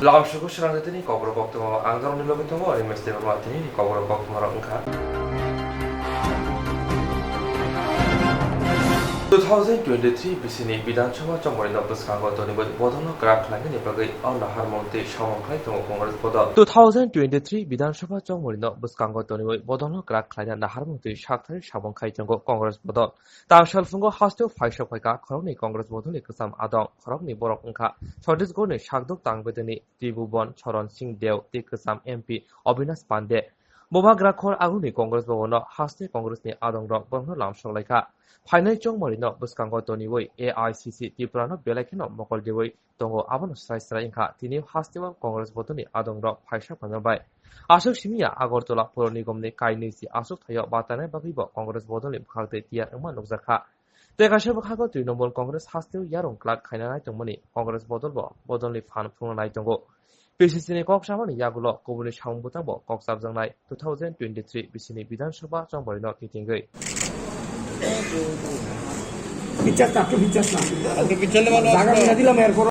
Lamsuku serangkatini kobro bokto anggaran di lobi tunggu ini mesti bermatini di kobro bokto marang engkau. 2023 bisini bidan coba coba ini opus kanggo toni buat bodoh gerak lagi nih bagi orang harmonti sama kali tunggu kongres bodoh. 2023 bidan coba coba ini opus kanggo toni buat bodoh gerak lagi nih harmonti syakhtari sama kali tunggu kongres bodoh. Tamshal fungo hasil faisal faika korang nih kongres bodoh nih kesam adong korang nih borok engkau. Chordis go nih syakdok tang bedeni Tribhuban Charan Singh Dev ti kesam MP Avinash Pandey. Mubagrak khor aguni kongres bodoh hasil kongres nih adong rok bodoh lamsong laika. Final chong morino buskango toni woi AICC Tiprano belakino mokol dewoi tongo abono saisra inka tini hastiwa kongres botoni adongro phaisa panabai asuk simia agortola poro nigomni kainisi asuk thayo batane bagibo kongres botoni khagte tia engma nokjakha tekashe bakhago trinamool kongres hastiw yarong klak khainanai tongmani kongres botolbo botolni phan phungnai tongo PCC ni kok samani yagulo kobuni sambutanbo kok sabjangnai 2023 bisini Bidhan Sabha chongborino kitingei picture ना आपके picture ना आपके picture वाला जागा में दिला मेरे को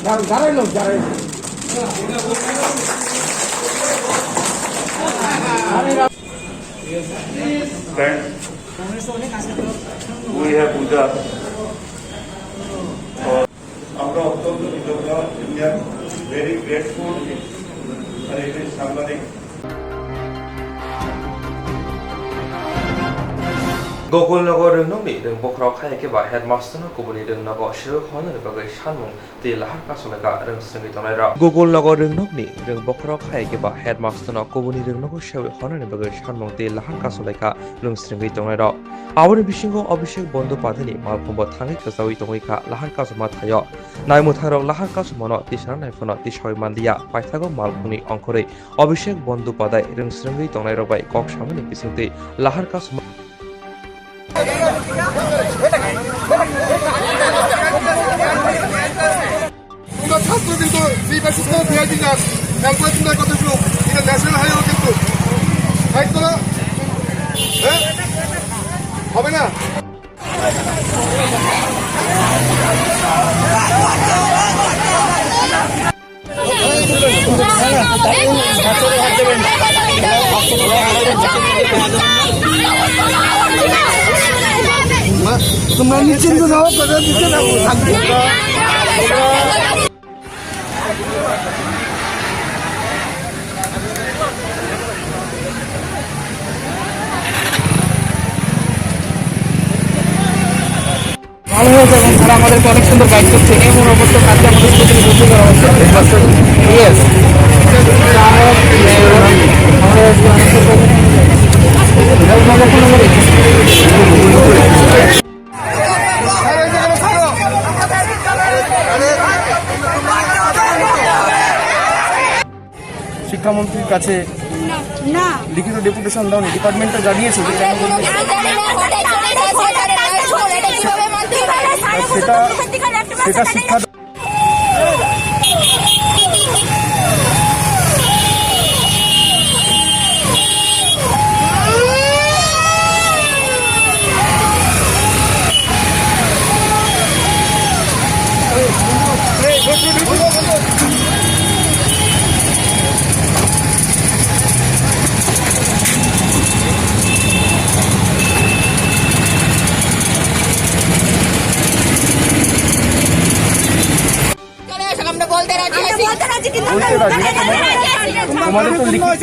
जा रहे लोग जा रहे we have puja और আমরা অত্যন্ত কৃতজ্ঞ ইন্ডিয়ান ভেরি গ্রেটফুল আর এই সাংবাদিক Gokulnagar rungnomni rung bokraw khai ke ba headmaster no kubuni rungnago shiru khona ni bagai shanmung ti lahar ka soleka rung sringi tonai ra Gokulnagar rungnomni rung bokraw khai ke ba headmaster no kubuni rungnago shiru khona ni bagai shanmung ti lahar ka soleka rung sringi tonai ra Awani bishingo Abhishek Bandyopadhyay malphumbo thangi kasawi tongai ka lahar ka soma thayo naimu tharok lahar ka somano tisana naifono tisoi mandia paithago malphungni ongkhore Abhishek Bandyopadhyay rung sringi tonai ro bai kok samani bisingte lahar ka soma ছাত্র কিন্তু সেই ব্যবস্থা VIP গাছ ক্যালকুলেশনটা কতগুলো এটা national highway কিন্তু fight করা হ্যাঁ হবে না তোমরা নিশ্চিন্ত যাও কথা দিতে থাকবে ভালো হয়েছে এবং তারা আমাদেরকে অনেক সুন্দর গাইড করছে এমন অবস্থা কাজে আমাদের সাথে বলতে করা হচ্ছে শিক্ষামন্ত্রীর কাছে লিখিত ডেপুটেশন দাও ডিপার্টমেন্টটা জানিয়েছে যে সেটা শিক্ষা তোমাদের তো লিখিত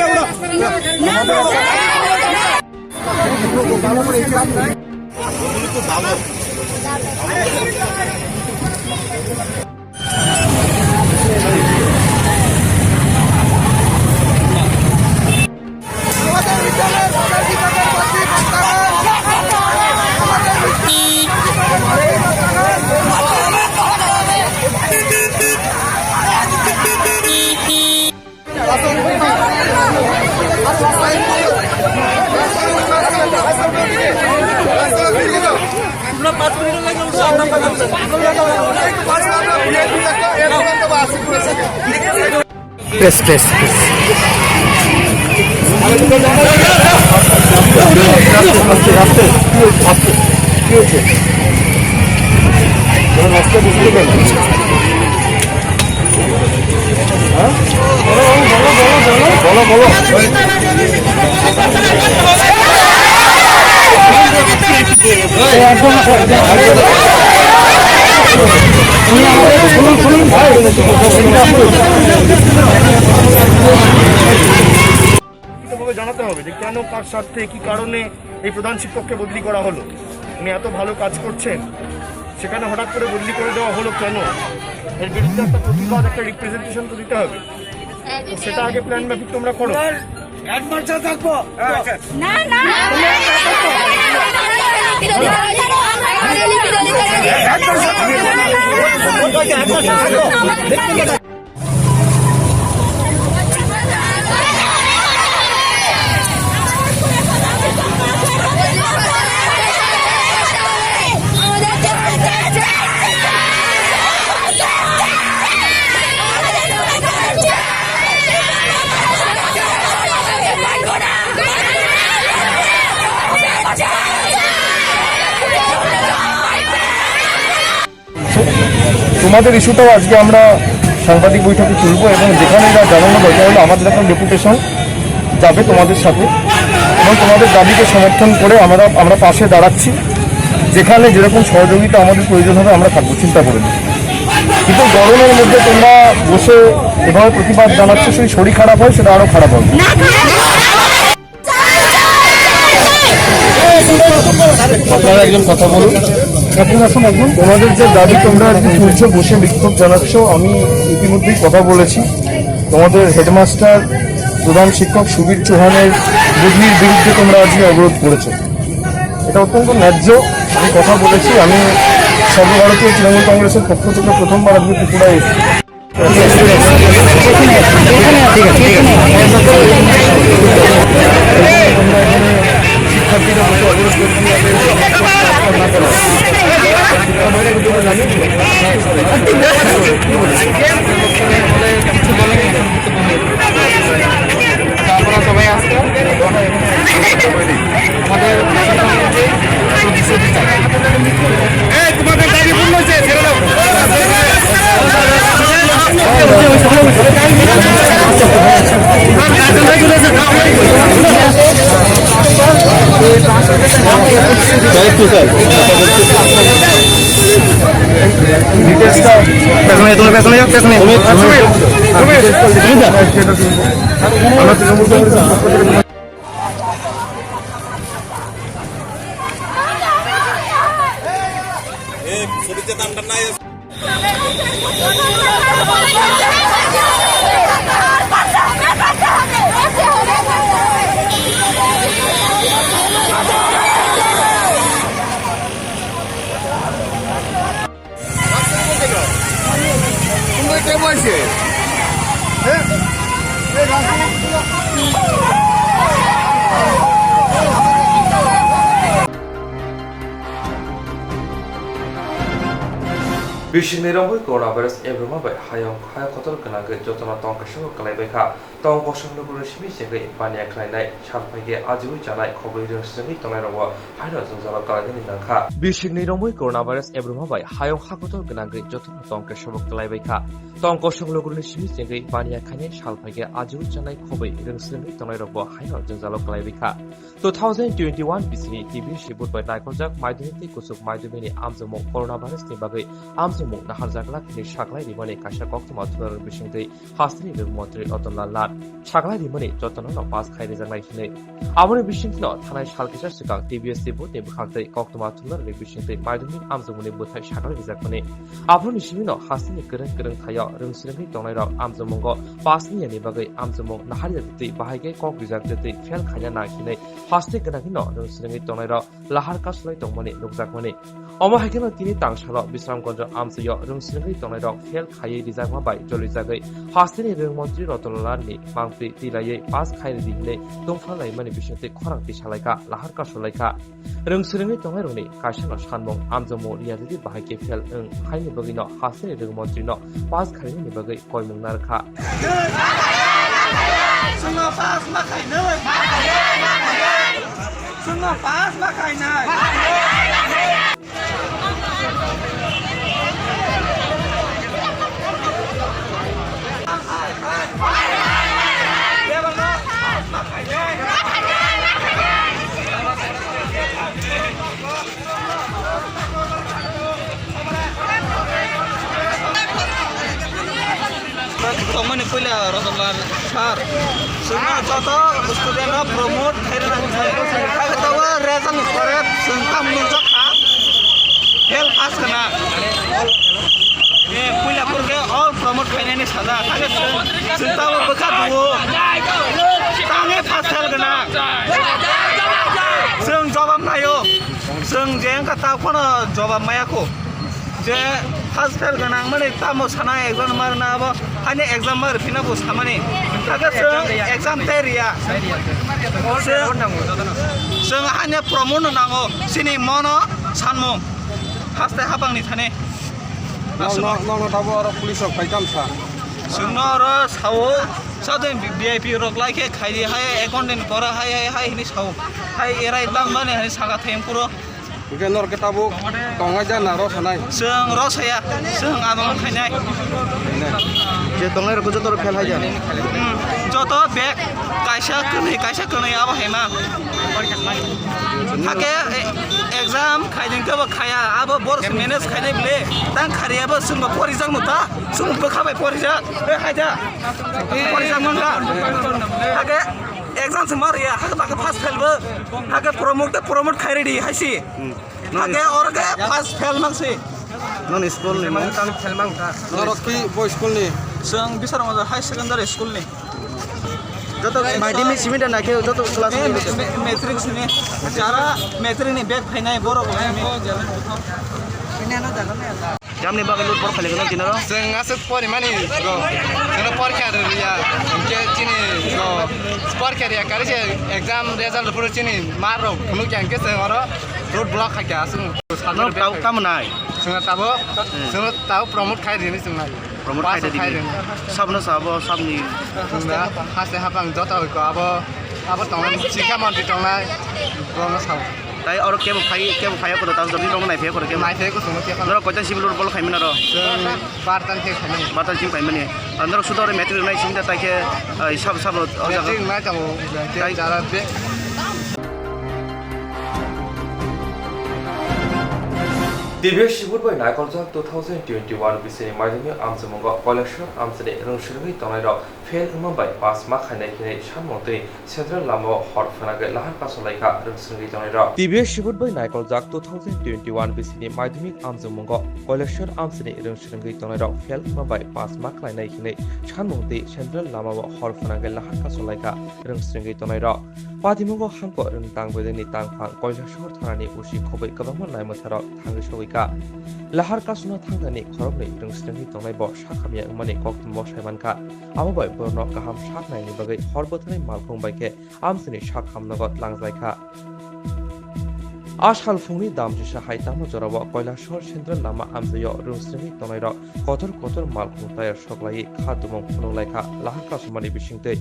প্রেস প্রেস লিখিতভাবে জানাতে হবে যে কেন কার স্বার্থে কি কারণে এই প্রধান শিক্ষককে বদলি করা হলো। উনি এত ভালো কাজ করছেন, সেখানে হঠাৎ করে বদলি করে দেওয়া হলো কেন, এর বিরুদ্ধে একটা প্রতিবাদ, একটা রিপ্রেজেন্টেশন তো দিতে হবে। তো সেটা আগে প্ল্যান মাফিক তোমরা করো। না না তোমাদের ইস্যুটাও আজকে আমরা সাংবাদিক বৈঠকে তুলব এবং যেখানে যা জানানো দরকার হলো আমাদের এখন ডেপুটেশন যাবে তোমাদের সাথে এবং তোমাদের দাবিকে সমর্থন করে আমরা পাশে দাঁড়াচ্ছি। যেখানে যেরকম সহযোগিতা আমাদের প্রয়োজন হবে আমরা থাকবো, চিন্তা করে নিই। কিন্তু গরমের মধ্যে তোমরা বসে এভাবে প্রতিবাদ জানাচ্ছ, সেই শরীর খারাপ হয়, সেটা আরও খারাপ হবে। আপনারা একজন কথা বলুন। তোমাদের যে দাবি তোমরা আজকে তুলছো, বসে বিক্ষোভ জানাচ্ছ, আমি ইতিমধ্যেই কথা বলেছি। তোমাদের হেডমাস্টার প্রধান শিক্ষক সুবীর চৌহানের বদলির বিরুদ্ধে তোমরা আজকে অবরোধ করেছো, এটা অত্যন্ত ন্যায্য। আমি কথা বলেছি, আমি সর্বভারতীয় তৃণমূল কংগ্রেসের পক্ষ থেকে প্রথমবার আজকে ত্রিপুরায় এসেছি। শিক্ষার্থীরা বসে অবরোধ আপনারা সবাই আসবেন। তোমাদের দাবি পূর্ণ হয়েছে, ছেড়ে দাও। Bishing Niramui coronavirus everyone by high hotel canage Jotana Tonkasho Kalabeka, Tonkoshan Lugurishmi, Pania Kleinai, Champage, Aju Janai, Kobe, Semi, Tomerova, Highlands of Zalaka. Bishing Niramui coronavirus everyone by high hotel canage Jotana Tonkasho Kalabeka, Tonkoshan Lugurishmi, Pania Kane, Champage, Aju Janai, Kobe, Semi, Tomerova, Highlands of Zalaka. 2021 BC TV Shibut by Naikojak, Maidunity Kusuk Maidumini Amzamo, coronavirus Timbage, Amzamo, Naharzaglak, Shaklai, the money, Kasha Koktomatur, Bishing the Hastri, the Montri, Otonalat, Shaklai, the money, Jotano, Pass Kaizanation. Our Bishing not, Hanai Shalkisaka, TBS Tibu, the Bukate, Koktomatur, the Bishing the Maidumi, Amzamuni, Butai, Shakal, Zakone. Upon Shimino, Hastri, Current Kaya, Rumsimi, Tonera, Amzamongo, Passing and Nibage, Amzamo, Nahari, the Bahage, Kok, the Fel Kaya Nakine. Plastic Ganagino, Simi Tonera, Lahar Kaslai Tomoni, Luxakoni. Omo Hakino Tini Tang Shalot, Bisram Gondra, আমসিयो रोंस्रिंगै तंनायरok fail खायै रिजार्मा bye जलिजागै हासिनि रोंमन्त्रि रतनलालनि मांप्रि तिलायै पास खायरि दिनै दंफालायमानि बिसंते खरांति सालायका लाहारका सलायका रोंस्रिंगै तंनायरनि कायसाना सानमं आमजमो रियाजि बाहायके fail खायनि बगिनो हासिनि रोंमन्त्रिनो पास खायनि बगै कयमं नारखा Semua pas makai noi. Semua pas makai noi. Teman itu lah Rasulullah Sar. Semua contoh studentnya promote hari nanti. Kalau tahu reason korek, sengkam nunjuk kan? Hell pas kena. Punya pergi all promote kayaknya ini saja. Kalau sengkam bekat dulu, tangan pas hell kena. Seng jawab mayo, seng jeng kata apa na jawab mayaku. Je pas hell kena mana tamu sana exam mana apa? Hanya exam baru pina bos kamane. Tapi exam teria. Seng hanya promote nango. Sini mono sanmo. Haste habang ni thane. Nong tahu orang polis orang pajam sah. Sengno orang sawo. Satu VIP rok lagi kaya hai accountant kora hai ini sawo. Hai erai tang mana hai sangat tempuro. Bukan orang kita bu, tong aja naros sanai. Seng ros ya. Seng adon kaya. Je tong aja kudu terus fel aja. Joto bag kaisa kene apa hema. Hake exam khaiding ke khaya abo bor manage khaide bele tang khariya ba sumba porijang nuta sumba khabai porijak haida porijang nonga hake exam semar ya hake baka pass fail ba hake promote khairi di haisi hake orge pass fail mangsi Non school ni mang tang fel mang ta. Norok ki boy school ni. seng bisar ma high secondary school ni Joto madhyamik simit na ke joto class ni. matrix ni cara matrix ni bag phainai boro ko Jamni bagai lut por khale kan tinaro. Seng asuk pori mani go. Seng por kya ya. Ke chini go. Por kya ya kare che exam result puro chini maro. Kunu kya ke seng oro road block kha kya asung. Nong tahu kamu nai. Seng tahu promote khai dini seng nai. Promote khai dini. Sabna sabo sabni. Seng hase hapang jota ko abo tong sikha mantri tong nai. Promote sao. Tai orang kemu phai ko tahu jadi dong nai phai ko ke. Nai the ko sung ke Noro koita sibilur bol khai minaro. seng partan ke khai. Batal jing khai mani. Andro sudore metri nai simta tai ke sab Jadi nai tahu. Dai jara be. Divya शिबुरबाय नायकलजाक 2021 बिसनि मायथाइनि आमजमंग collection आमसनि रोंस्रिंगै तंनायरok fail हमाबाय पास मा खायनायखिनै सानमंतै central Lama हरफानागै लाहार कासलायखा रोंस्रिंगै तंनायरok दिव्य शिबुरबाय नायकलजाक 2021 बिसनि मायथाइनि आमजमंग collection आमसनि रोंस्रिंगै तंनायरok fail हमाबाय पास मा खायनायखिनै सानमंतै central Lama हरफानागै लाहार कासलायखा रोंस्रिंगै तंनायरok पादिमंग हांको रोंतां बेदनि तांफां कयलाशहर थानानि उसि खबै गोबां नायमथाराव थांगै सगैका लाहार कासुना थांनानै खरबनै रोंस्रिंगै तंनायब साखामिया उमानि कक्तमो सायमानका आमाबाय बरनो गाहाम साखनायनि बागै हरबोथानै मालफुंबायके आमसनि साखामनगत लांजायखा आसाल फुंनि दामजिसा हायतामा जराव कयलाशहर सेन्ट्रेल लामा आमजायो रोंस्रिंगै तंनायरok कतर मालफुं टायार सग्लायै खादुमं फुनुलायखा लाहार कासुमानि बिसिंतै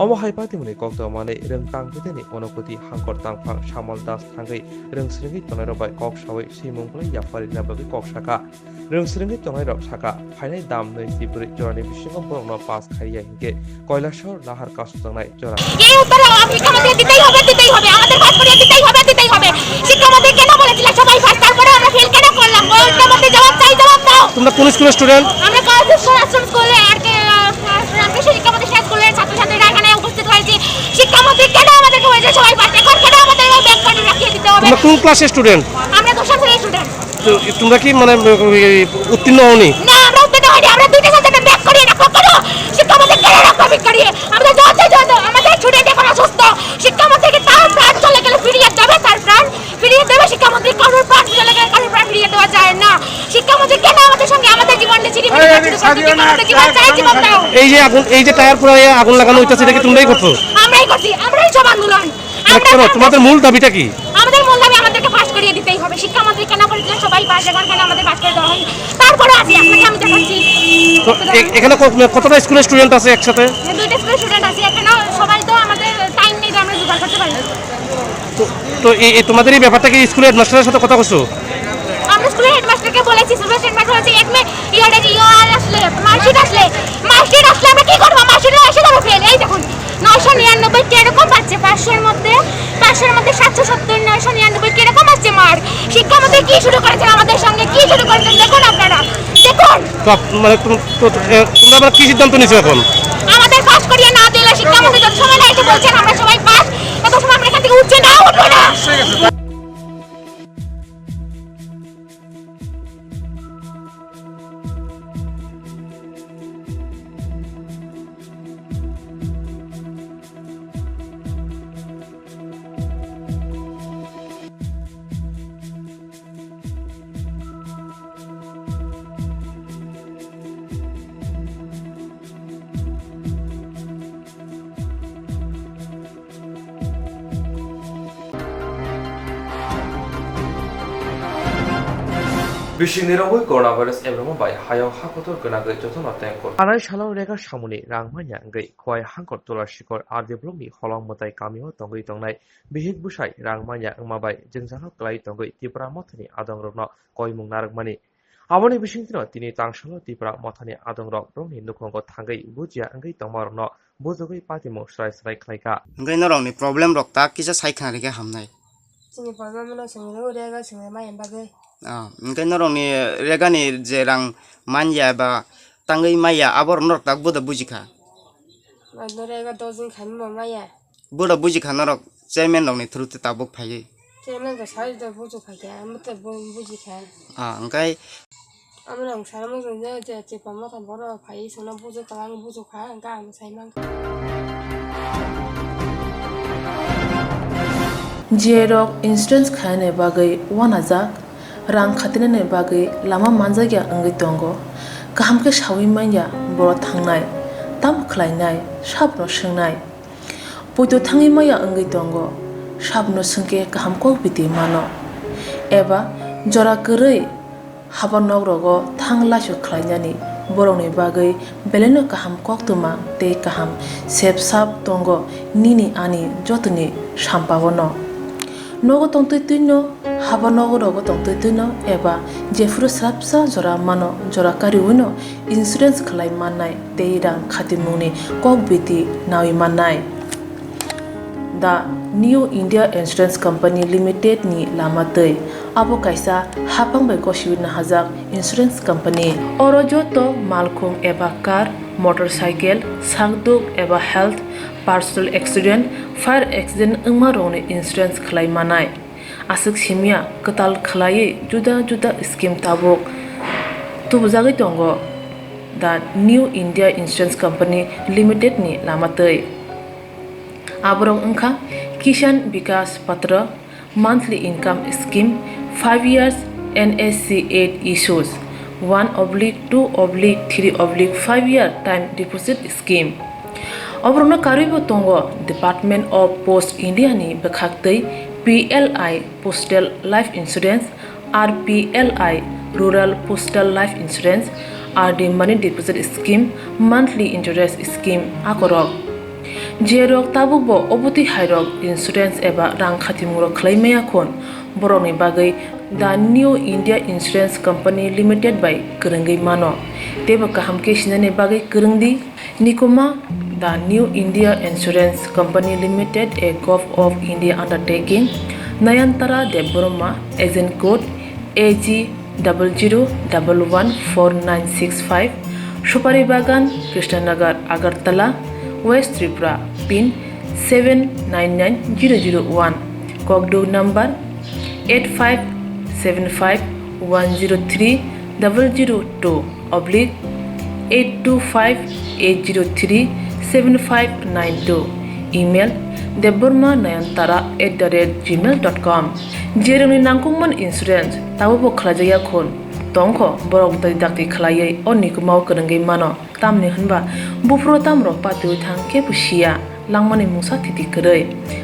अमो हायपातिमुनि कक्तमानै रोंतां बेदनि अनुकुति हांकर तांफां सामल दास थांगै रोंस्रिंगै तंनायरबाय ककसावै सैमुंगलै याफारिना बागै ककसाका रोंस्रिंगै तंनायरok साका फायनाय दाम 94 जरानि बिसिङाव बरनो पास खारिया हिंगे कयलाशहर लाहार कासु तंनाय जरा এই উত্তর শিক্ষামন্ত্রী দিতেই হবে আমাদের পাস করিয়ে দিতেই হবে শিক্ষামন্ত্রী কেন বলেছিল সবাই পাস তারপরে আমরা ফেল কেন করলাম শিক্ষামন্ত্রী জবাব দাও তোমরা কোন স্কুলের স্টুডেন্ট? আমরা কলেজ স্কুলে আর রামকৃষ্ণ শিক্ষামন্ত্রী স্কুলের ছাত্রছাত্রীরা এখানে উপস্থিত হয়েছি শিক্ষামন্ত্রী কেন আমাদেরকে বলেছে সবাই পাস এখন কেন আমাদের ব্যাক করে রাখিয়ে দিতে হবে? তোমরা কোন ক্লাসের স্টুডেন্ট? আমরা 10ম শ্রেণীর স্টুডেন্ট। তোমরা কি মানে উত্তীর্ণ হওনি? না আমরা উত্তীর্ণ হইনি আমরা দুইটা সাবজেক্টে ব্যাক করিয়ে রাখো কেন শিক্ষামন্ত্রী কেন রাখো ব্যাক করিয়ে আমাদের যত আমাদের স্টুডেন্ট এখন অসুস্থ শিক্ষামন্ত্রীকে তার প্রাণ চলে গেলে ফিরিয়ে দেবে তার প্রাণ ফিরিয়ে দেবে শিক্ষামন্ত্রী কারোর প্রাণ চলে গেলে কারোর প্রাণ ফিরিয়ে দেওয়া যায় না শিক্ষামন্ত্রী কেন আমাদের চিনি মিনি শুরু করছে কি আমাদের কি বাচ্চা আছে বলতাও এই যে টায়ার পুরাইয়া আগুন লাগানো হইতাছে এটা কি তোমরাই করছো? আমরাই করছি আমরাই সব আন্দোলন কেন তোমাদের মূল দাবিটা কি? আমাদের মূল দাবি আমাদেরকে পাস করিয়ে দিতেই হবে শিক্ষামন্ত্রী কেন বলেছিলেন সবাই পাস এখন কেন আমাদের পাস করে দেওয়া হয় তারপরে আছি আপনাকে আমি দেখাচ্ছি তো এখানে কতটা স্কুলের স্টুডেন্ট আছে একসাথে? দুইটা স্কুলের স্টুডেন্ট আছে এখানে সবাই তো আমাদের টাইম নেই যে আমরা জোগাড় করতে পারি তো তোমাদের এই ব্যাপারটা কি স্কুলের হেডমাস্টারের সাথে কথা বলছো? আমরা স্কুলের হেডমাস্টারকে বলেছি সুপারভাইজার হেডমাস্টার বলেছে এক মে আসলে মার্কশিট আসলে আমরা কি করব মার্কশিট এসে যাবো ফেল এই দেখুন 999 কিরকম পাচ্ছে 500 এর মধ্যে 770 999 কিরকম আসছে মার্ক শিক্ষামন্ত্রী কি শুরু করেছেন আমাদের সঙ্গে কি শুরু করেছেন দেখুন আপনারা দেখুন মানে তোমরা কি সিদ্ধান্ত নিছো এখন? আমাদের পাস করিয়ে না দিলে শিক্ষামন্ত্রী যত সময় না এসে বলছেন আমরা সবাই পাস তত সময় আমরা এখান থেকে উঠবো না Bishing Niraway coronavirus everyone by Hayo Hakotor Ganaga Joton Tanko. Anai Shallow Rega Shamuni, Rangmanya, Gay, Koi Hankor Tola Shikor, are the Blumi, Holong Motai Kamio, Tongi Tongai, Bihik Bushai, Rangmanya, Mabai, Jensano Klai Tongi, Tipra Motani, Adongrona, Koi Munarag Money. Awani Bishing Tini Tangshalo, Tipra Motani, Adongrok, Bruni, Nukongo Tangai, Bujia, and Gay Tomarno, Bozogay Patimo, Strais like Laika. Gay not only problem rock tak is a psychanic hamnai. Sini problem sini Rega sini main bagai. Gay not only Regani Zerang Manya ba Tangai Maya, our not tak Buddha Bujika. Rega doesn't come Maya. Buddha Bujika not Zeman only through the tabuk pay. Zeman the size of Bujika, I'm not a Bujika. Okay. I'm not Salmon and the Tipamot and Border of Pais and a Bujaka and Buzuka and Gam Simon. Jerok instance khane bagai 1000 rang khatine bagai lama manjagya angai tongo kahamke shawi manya boro thangnai tam khlainai sabno swngnai poito thangi maya angai tongo sabno sungke kahamko biti mano eba jora korei habanok rogo thangla shu khlainani boroni bagai beleno kaham koktuma te kaham sep sap tongo nini ani jotuni sampabono nogo tongtuino haba nogo rogo tongtuino eba jefru srapsa jora mano jora kariwino insurance khlai manai teirang khatimuni kokbiti nawi manai the New India Insurance Company Limited ni lamatei abo kaisa hapang bai koshiwina hazak insurance company oro joto malkhung eba car motorcycle sakduk eba health personal accident fire accident ungmarone insurance khlai manai asuk simia katal khlai juda scheme tabok tubujagi tongo the New India Insurance Company Limited ni lamatei aborong ungkha Kishan Vikas Patra monthly income scheme 5 years NSC 8 issues 1/2/3/5 year time deposit scheme Obrona Karibo Tongo Department of Post India ni Bakhaktei PLI Postal Life Insurance RPLI Rural Postal Life Insurance RD Money Deposit Scheme Monthly Interest Scheme Akorok Jerok Tabukbo Obuti Hairok Insurance Eba Rang Khatimuro Claimaya Kon Boroni Bagai the New India Insurance Company Limited by Kurungi Mano Teba Kahamke Shinane Bagai Kurungdi Nikoma the New India Insurance Company Limited a Gulf of India undertaking Nayantara Deboroma agent code AG 00114965 Shupari Bagan Krishnanagar Agartala West Tripura pin 799001 Kogdo number 85751032/825-803-7592 email deborma9antara@gmail.com jeroni nangkungman insurance tabo khlajaya khon tongkho borok dai dakti khlaiye on nikumau kanangai mano tamni hanba bufro tamro patu thang ke pusia langmani musa thiti krei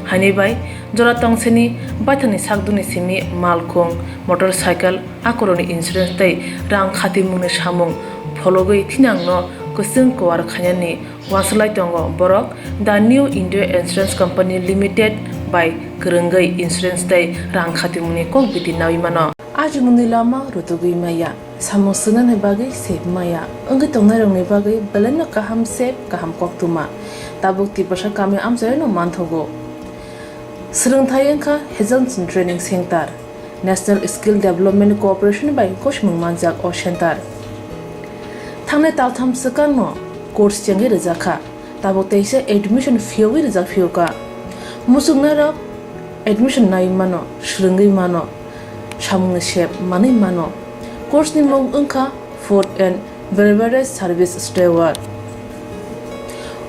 hani bai jora tongseni baithani sakduni simi malkhong motorcycle akoroni insurance dai rang khati mungni samung phologoi thinangno kusung kwar khanyani waslai tongo borok the new India Insurance Company Limited by Kerengai Insurance dai rang khati mungni kok biti nawi mano aji mungni lama rutugui maya samosuna ne bagai sep maya angi tongnai rong ne bagai belena kaham sep kaham koktuma tabuk ti pasha kami amjai no manthogo Srungthai engkha Hazelson Training Center National Skill Development Corporation by Koshmung Manjak O Center Thangne taltham sakan no course changi rejakha tabuk teise admission fee wi rejak fee ka musungna rok admission nai mano srungai mano samung shep manai mano course ni mong engkha food and beverage service steward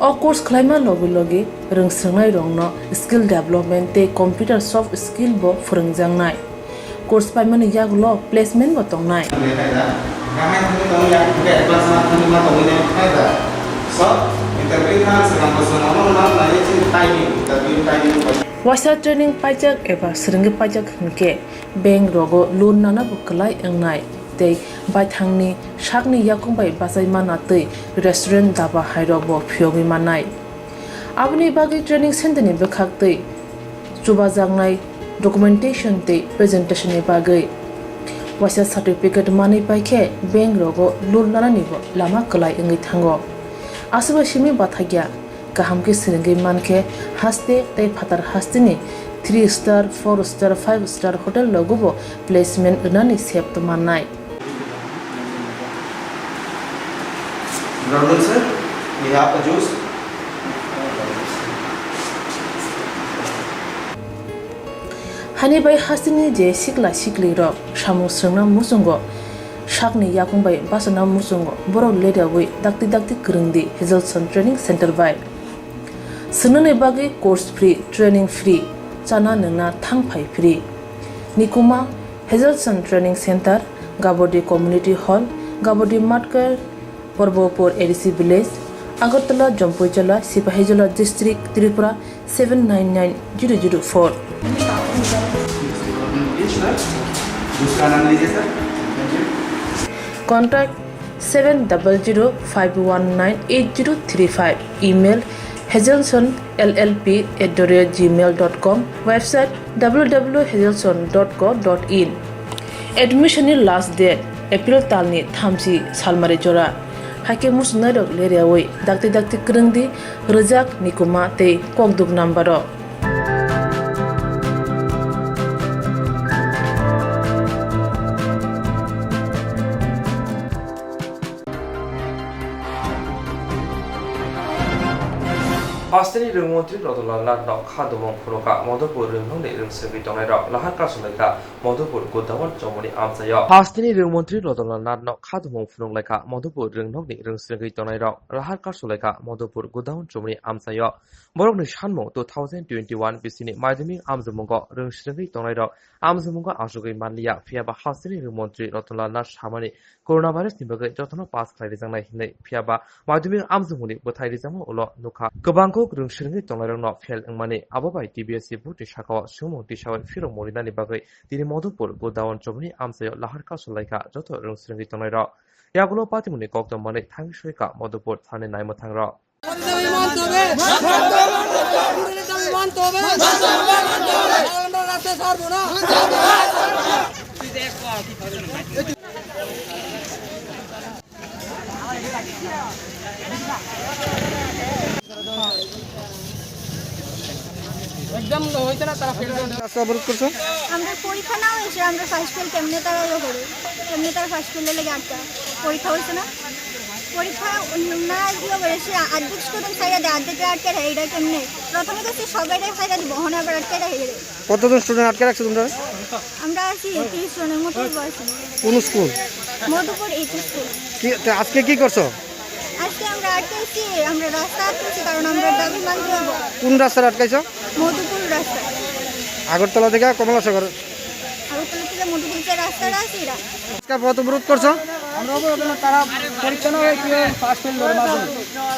o course khlaima logi rungsrangnai rongno skill development te computer soft skill bo phurungjangnai course paimani yaglo placement bo tongnai Wasa training pajak eba seringi pajak hingke bank rogo loan nana bukalai engnai tei baithangni sakni yakung bai basai mana tei restaurant daba hairok bo phiogi manai abni bagi training center ni bekhak tei chuba jangnai documentation tei presentation ni bagai wasa certificate mani paikhe bank rogo loan nana ni bo lama kalai engai thango asuba simi bathagya kaham ke seringi manke haste tei phatar hastini 3 star 4 star 5 star hotel logo bo placement unani sep to manai Brother sir, we have a juice. Hani bai hasini je sikla sikli ro samu srungna musungo sakni yakung bai basana musungo borok leda wi dakti krungdi Hazelson Training Center bai sunane bagi course free training free chana nungna thangphai free nikuma Hazelson Training Center Gabodi Community Hall Gabodi Matkar Porbopur ADC Village Agartala Jampuijola Sipahijola District Tripura 799004 Contact 7005198035 email hazelsonllp@gmail.com website www.hazelson.co.in admission last date April talni thamsi salmare jora hake musnarok leriawai dakti krungdi rejak nikuma te kokduk nambaro Hasteni Rungmontri Rotolal Natno Khadumong Puroka Modopur Rungni Rungsri Tonero Lahaka Sulaka Modopur Godawon Jomoni Amsayo Hasteni Rungmontri Rotolal Natno Khadumong Purolaka Modopur Rungni Rungsri Tonero Lahaka Sulaka Modopur Godawon Jomoni Amsayo Borokni Shanmo 2021 Bisini Madimi Amzamungo Rungsri Tonero Amzamungo Ashugi Manlia Fiaba Hasteni Rungmontri Rotolal Nat Shamani Coronavirus Nibaga Jotono Pass Klarizang Hine Fiaba Madimi Amzamuni Botairizamo Ulo Nuka Kabango Rungsri Tonero no Fel Mani Ababai TBS Buti Shaka Sumo Tishawa Firo Morina Nibagai Dini Modupur Godawon Jomoni Amsayo Laharka Sulaika Joto Rungsri Tonero Yagulo Patimuni Kokto Mani Tangshika Modupur Thane Naimatangro একদম হইছে না তারা fail রাস্তা অবরোধ করছো আমরা পরীক্ষা না হয়েছে আমরা ফার্স্ট ফেল কেমনে তারা করে কেমনে তারা ফার্স্ট ফেলে লেগে আটকা পরীক্ষা হয়েছে না পরীক্ষা না দিয়ে বলেছে অর্ধেক স্টুডেন্ট সাইডে দেয় অর্ধেক আটকে রাখে এটা কেমনে প্রথমে তো সবাই সাইডে দিব হন আবার আটকে রাখে কতজন স্টুডেন্ট আটকে রাখছো তোমরা আমরা আছি 30 জনের মতো বসে কোন স্কুল মধুপুর এইচ স্কুল কি আজকে কি করছো আজকে আমরা আটকেছি আমরা রাস্তা আটকেছি কারণ আমরা দাবি মানতে হবে কোন রাস্তা আটকাইছো মধুপুর রাস্তা আগরতলা থেকে কমলাসাগর আগরতলা থেকে যে মধুপুর যে রাস্তাটা আছে এটা পথ অবরোধ করছো? আমরা অবরোধ তারা পরীক্ষা না হয়ে কি পাস ফেল করে মাধ্যমিক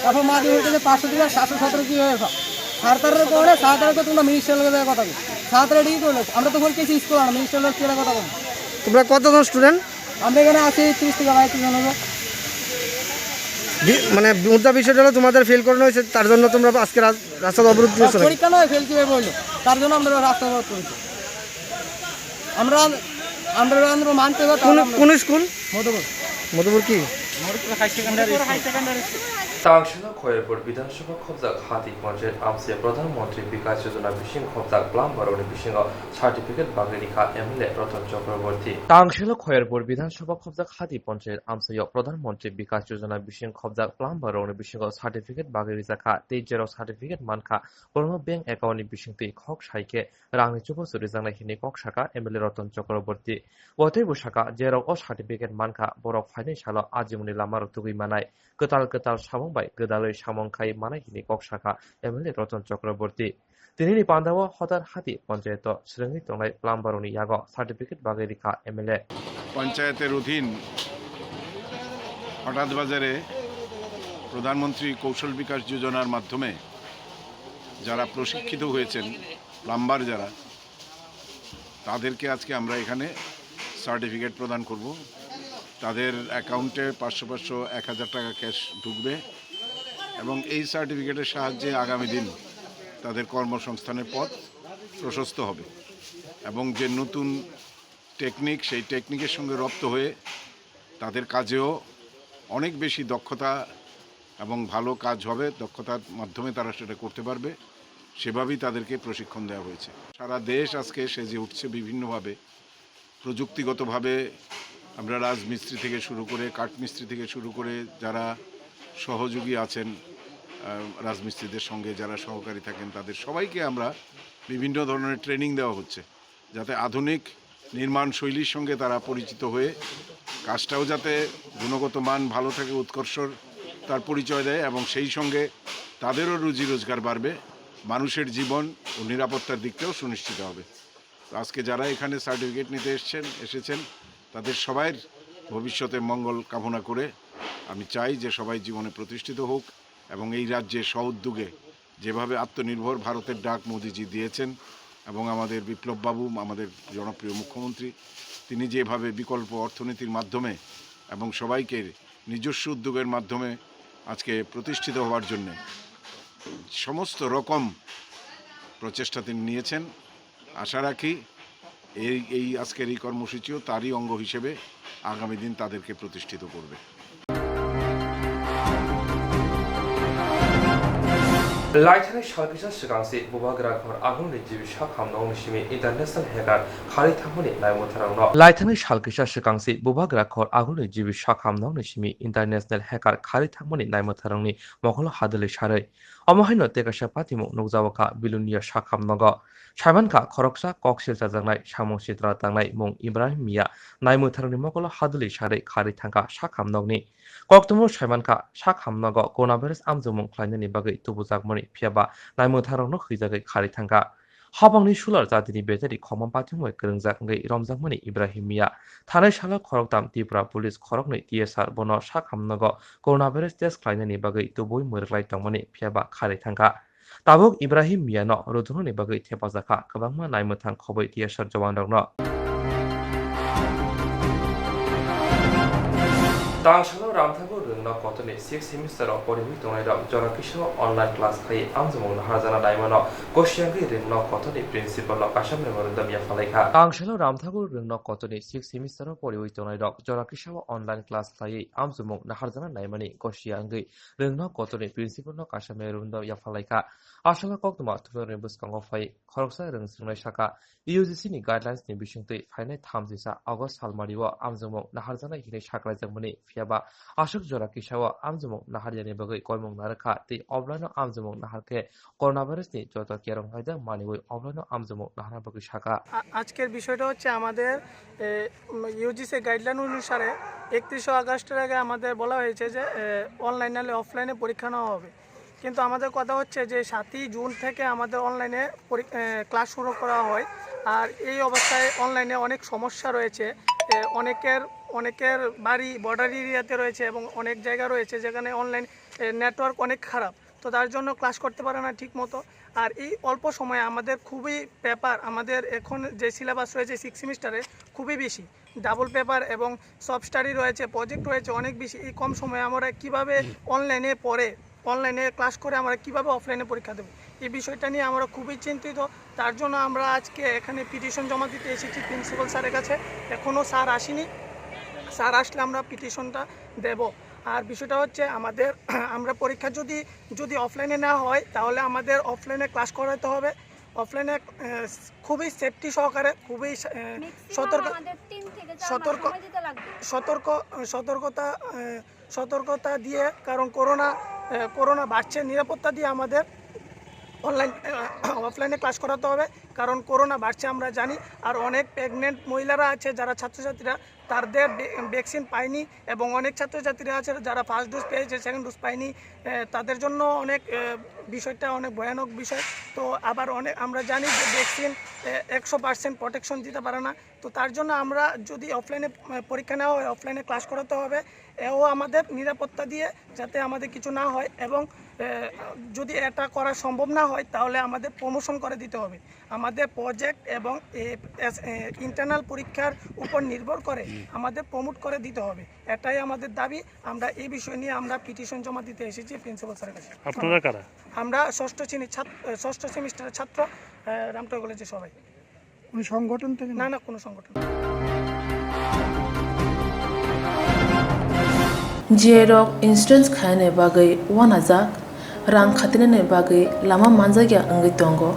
এখন মাধ্যমিক হচ্ছে 500 দিলে 717 কি হয়েছে সাঁতারের পরে সাঁতারে তো তোমরা মিনিস্টার লোকের কথা বলি সাঁতারে ঠিক করলো আমরা তো বলছি স্কুল না মিনিস্টার লোক কি কথা বলি। তোমরা কতজন স্টুডেন্ট? আমরা এখানে আছি 30 থেকে 32 জন হবে। মানে মুদ্রা বিষয়টা হলো তোমাদের ফেল করানো হয়েছে তার জন্য তোমরা আজকে রাস্তা অবরোধ করেছো? পরীক্ষা নয় ফেল কিভাবে বললো তার জন্য আমরা রাস্তা অবরোধ করেছি। আমরা মানতে হবে। কোন স্কুল? মধুপুর। মধুপুর কি হাই সেকেন্ডারি। তাংশিল খয়েরপুর বিধানসভা খবজাক হাতি পঞ্চায়েত আমসে প্রধানমন্ত্রী বিকাশ যোজনা বিশিং খবজাক প্লাম্বারনি বিশিং সার্টিফিকেট বাগেরিখা এমএলএ রতন চক্রবর্তী। তাংশিল খয়েরপুর বিধানসভা খবজাক হাতি পঞ্চায়েত আমসে প্রধানমন্ত্রী বিকাশ যোজনা বিশিং খবজাক প্লাম্বারনি বিশিং সার্টিফিকেট বাগেরিজাখা তেজের সার্টিফিকেট মানখা বর্ম ব্যাংক একাউন্টনি বিশিংতি খক সাইকে রাংনি চুপসুরি জাংনাই হিনি কক শাখা এমএলএ রতন চক্রবর্তী ওয়াতৈ বসাখা যেরাव অ সার্টিফিকেট মানখা বরক ফাইনাল সাল আজিমুনি লামার তুগি মানাय गोताल गोताल सामंबाय गोदालै सामंखाय मानाय हिनि কক शाखा एमएलए रतन चक्रबर्ती दिनैनि पान्दाव हतार हाति पञ्चायत सिरंगि तंनाय प्लाम्बारनि याग सार्टिफिकेट बागेरिखा एमएलए পঞ্চায়েতের অধীন হঠাৎ বাজারে প্রধানমন্ত্রী কৌশল বিকাশ যোজনার মাধ্যমে যারা প্রশিক্ষিত হয়েছেন প্লাম্বার যারা তাদেরকে আজকে আমরা এখানে সার্টিফিকেট প্রদান করব। তাদের অ্যাকাউন্টে 500 1000 টাকা ক্যাশ ঢুকবে এবং এই সার্টিফিকেটের সাহায্যে আগামী দিন তাদের কর্মসংস্থানের পথ প্রশস্ত হবে এবং যে নতুন টেকনিক সেই টেকনিকের সঙ্গে রপ্ত হয়ে তাদের কাজেও অনেক বেশি দক্ষতা এবং ভালো কাজ হবে, দক্ষতার মাধ্যমে তারা সেটা করতে পারবে, সেভাবেই তাদেরকে প্রশিক্ষণ দেওয়া হয়েছে। সারা দেশ আজকে সেজে উঠছে বিভিন্নভাবে, প্রযুক্তিগতভাবে। আমরা রাজমিস্ত্রি থেকে শুরু করে কাঠমিস্ত্রি থেকে শুরু করে যারা সহযোগী আছেন রাজমিস্ত্রিদের সঙ্গে যারা সহকারী থাকেন তাদের সবাইকে আমরা বিভিন্ন ধরনের ট্রেনিং দেওয়া হচ্ছে যাতে আধুনিক নির্মাণ শৈলীর সঙ্গে তারা পরিচিত হয়ে কাজটাও যাতে গুণগত মান ভালো থাকে, উৎকর্ষর তার পরিচয় দেয় এবং সেই সঙ্গে তাদেরও রুজি রোজগার বাড়বে, মানুষের জীবন ও নিরাপত্তার দিকটাও সুনিশ্চিত হবে। তো আজকে যারা এখানে সার্টিফিকেট নিতে এসেছেন তাদের সবাইয়ের ভবিষ্যতে মঙ্গল কামনা করে আমি চাই যে সবাই জীবনে প্রতিষ্ঠিত হোক এবং এই রাজ্যে সউদ্যোগে যেভাবে আত্মনির্ভর ভারতের ডাক মোদিজি দিয়েছেন এবং আমাদের বিপ্লববাবু আমাদের জনপ্রিয় মুখ্যমন্ত্রী তিনি যেভাবে বিকল্প অর্থনীতির মাধ্যমে এবং সবাইকে নিজস্ব উদ্যোগের মাধ্যমে আজকে প্রতিষ্ঠিত হওয়ার জন্য সমস্ত রকম প্রচেষ্টা তিনি নিয়েছেন। আশা রাখি এই আজকের এই কর্মসূচিও তারই অঙ্গ হিসেবে আগামী দিন তাদেরকে প্রতিষ্ঠিত করবে। लाइथानाय सालकिसा सिगांसि बुबाग्राखर आगुनि जिबिसा खामनावनि सिमि इंटरनेशनल हेकार खारि थांमनि नायमथारावनो लाइथानाय सालकिसा सिगांसि बुबाग्राखर आगुनि जिबिसा खामनावनि सिमि इंटरनेशनल हेकार खारि थांमनि नायमथारावनि मखल हादलै सारै अमहायनो तेकासा पातिमु नुकजावका बिलुनिया साखामनग साइमानका खरकसा ककसिलसा जांनाय सामु सित्रा तांनाय मुं इब्राहिम मिया नायमथारावनि मखल हादलै सारै खारि थांका साखामनगनि कक्तमु साइमानका साखामनग कोरोना भाइरास आमजमुं ख्लायनायनि बागै तुबुजाकमनि फियाबा नायमथारावनो खैजागै खारि थांका हाबांनि सुलार जातिनि बेटारि खमम पाथिंमै गोरोंजागै रमजाकमनि इब्राहिम मिया थानाय साला खरकदाम त्रिपुरा पुलिस खरकनै टीएसआर बनो साखामनग कोरोना भाइरास टेस्ट ख्लायनायनि बागै तुबुय मोरग्लाय तंमनि फियाबा खारि थांका ताबुक इब्राहिम मियानो रुजुननि बागै थेफाजाखा गोबांमा नायमथां खबै टीएसआर जवानरनो तांशलो रामथागु रोंना कतनि 6 सेमिस्टार परिमित तंनायराव जराकिसो अनलाइन क्लास खाय आमजमुं हाजाना नायमानो गसियांगि रोंना कतनि प्रिन्सिपल काशाम मेमोरेन्डाम याफालायखा तांशलो रामथागु रोंना कतनि 6 सेमिस्टार परिमित तंनायराव जराकिसो अनलाइन क्लास खाय आमजमुं हाजाना नायमानि गसियांगि रोंना कतनि प्रिन्सिपल काशाम मेमोरेन्डाम याफालायखा आशला कक्तमा तुफेरनि बुसकांगो फाय खरकसा रोंसोंनाय शाखा UGC नि गाइडलाइन्स नि बिसंतै फायनाय 30 आगस्ट सालमारिव आमजमुं हाजाना हिनै साख्लायजाकमनि फियाबा आशक जराकिसाव आमजमुं नाहारियानि बागै कयमुं नारखा तै अब्लानो आमजमुं नाहारके করোনা ভাইরাসनि যত কেরং হায়দা মানিবই অবলানো আমজমু নাহারা বাগৈ শাখা। আজকের বিষয়টা হচ্ছে আমাদের ইউজিসি গাইডলাইন অনুসারে 31 আগস্টের আগে আমাদের বলা হয়েছে যে অনলাইন নালে অফলাইনে পরীক্ষা নেওয়া হবে, কিন্তু আমাদের কথা হচ্ছে যে 7 জুন থেকে আমাদের অনলাইনে ক্লাস শুরু করা হয় আর এই অবস্থায় অনলাইনে অনেক সমস্যা রয়েছে। অনেকের বাড়ি বর্ডার এরিয়াতে রয়েছে এবং অনেক জায়গা রয়েছে যেখানে অনলাইন নেটওয়ার্ক অনেক খারাপ, তো তার জন্য ক্লাস করতে পারে না ঠিক মতো। আর এই অল্প সময়ে আমাদের খুবই পেপার, আমাদের এখন যে সিলেবাস রয়েছে 6 সেমিস্টারে খুবই বেশি, ডাবল পেপার এবং সফট স্টাডি রয়েছে, প্রজেক্ট রয়েছে অনেক বেশি। এই কম সময়ে আমরা কিভাবে অনলাইনে ক্লাস করে আমরা কিভাবে অফলাইনে পরীক্ষা দেবো, এই বিষয়টা নিয়ে আমরা খুবই চিন্তিত। তার জন্য আমরা আজকে এখানে পিটিশন জমা দিতে এসেছি প্রিন্সিপাল স্যারের কাছে। এখনও স্যার আসেনি, স্যার আসলে আমরা পিটিশনটা দেব। আর বিষয়টা হচ্ছে আমরা পরীক্ষা যদি অফলাইনে না হয় তাহলে আমাদের অফলাইনে ক্লাস করাতে হবে। অফলাইনে খুবই সেফটি সহকারে, খুবই সতর্কতা দিয়ে, কারণ করোনা বাড়ছে, নিরাপত্তা দিয়ে আমাদের অফলাইনে ক্লাস করাতে হবে, কারণ করোনা বাড়ছে আমরা জানি। আর অনেক প্রেগনেন্ট মহিলারা আছে যারা ছাত্রছাত্রীরা, তাদের ভ্যাকসিন পায়নি, এবং অনেক ছাত্রছাত্রীরা আছে যারা ফার্স্ট ডোজ পেয়েছে সেকেন্ড ডোজ পায়নি, তাদের জন্য বিষয়টা অনেক ভয়ানক বিষয়। তো আবার আমরা জানি যে ভ্যাকসিন 100% প্রোটেকশন দিতে পারে না। তো তার জন্য আমরা যদি অফলাইনে পরীক্ষা নেওয়া হয়, অফলাইনে ক্লাস করাতে হবে, এও আমাদের নিরাপত্তা দিয়ে যাতে আমাদের কিছু না হয়। এবং যদি এটা করা সম্ভব না হয় তাহলে আমাদের প্রমোশন করে দিতে হবে। আমাদের প্রজেক্ট এবং ইন্টারনাল পরীক্ষার উপর নির্ভর করে আমাদের প্রমোট করে দিতে হবে, এটাই আমাদের দাবি। আমরা এই বিষয় নিয়ে আমরা পিটিশন জমা দিতে এসেছি প্রিন্সিপাল স্যারের কাছে। আপনারা কারা? আমরা ষষ্ঠ সেমিস্টারের ছাত্র, রামটয় কলেজে সবাই। কোনো সংগঠন থেকে? না, কোনো সংগঠন। जेरक इंसुरेंस खाने बागै वानाजाक रां खातिने बागै लामा मानजागिया अंगै दंगो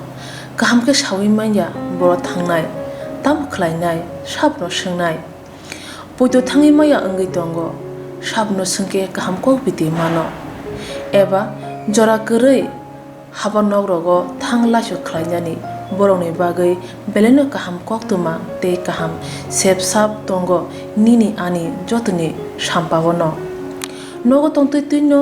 गाहामके सावै माइया बर' थांनाय ताम खलायनाय साबनो सोंनाय बयदो थाङै माइया अंगै दंगो साबनो सोंके गाहामको बिदि मानो एबा जरा गोरै हाबा नगरगो थां लासो खलायनानै बर'नि बागै बेलेनो गाहाम कक्तुमा ते गाहाम सेब साब दंगो निनि आनि जतनि साम्पावनो नगो तंतुइनो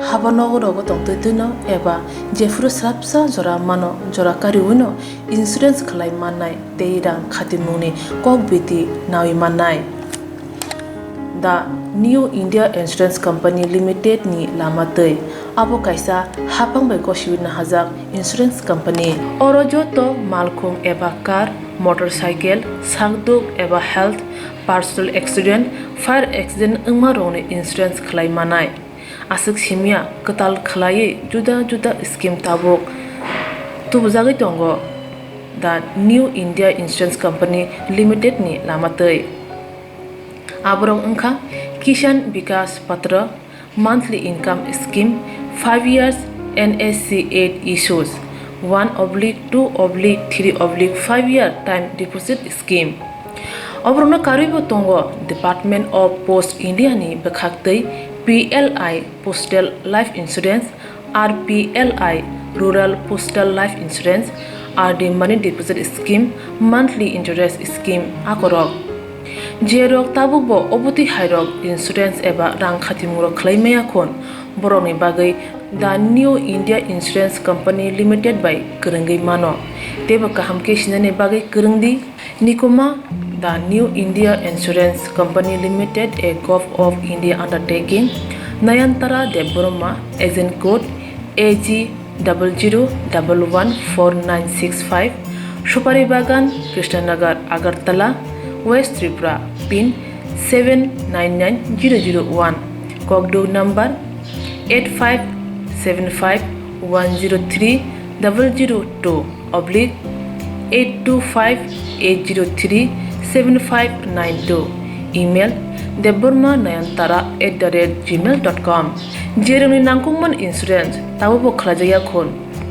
हाबा नगरगो तंतुइनो एबा जेफुर स्राबसा जरा मानो जरा कारिउनो इंसुरेंस खलाय माननाय ते रां खातिमुनि कक बिदि नावि माननाय दा new India insurance company limited नि लामातै आबो कायसा हापांबाय गसिबिना हाजाक इंसुरेंस कंपनी अरजतो मालखुं एबा कार मोटरसाइकेल सागदुक एबा health personal accident fire accident अंगमा रंनि इंसुरेंस खलाय मानाय आसक सिमिया कताल खलायै जुदा जुदा स्कीम ताबक तुबजागै दंगो दा new India insurance company limited नि लामातै आबरं अंखा किसान विकास पत्र monthly income scheme 5 years NSC 8 issues 1/2/3/5 year time deposit scheme अब्रनो कारिबो तंगो डिपार्टमेंट ऑफ पोस्ट इंडिया नि बखाक्तै PLI postal life insurance RPLI rural postal life insurance RD money deposit scheme monthly interest scheme आकरक जेरक ताबुकबो अबति हायरक इंसुरेंस एबा रां खातिमुरो खलायमाया खन बर'नि बागै दा new India insurance company limited बाय गोरोंगै मानो तेबो गाहामके सिनानै बागै गोरोंदि निकोमा दा न्यू इंडिया इंसुरेंस कंपनी लिमिटेड a gov of India undertaking Nayantara Debbarma agent code AG00114965 Supari Bagan Krishnanagar Agartala west Tripura pin 799001 ककडू नंबर 85751002/8258037592 ईमेल deborma9antara@gmail.com जेरंनि नांगौमोन इंसुरेंस ताबो खलाजाया खन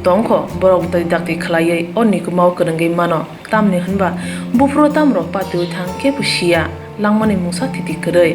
तंखो बरक दाक्ति खलायै अनिको माव गोरोंगै मानो तामनि होनबा बुफ्रो तामरो पातु थांके बुसिया लांमानि मुसा थिति करै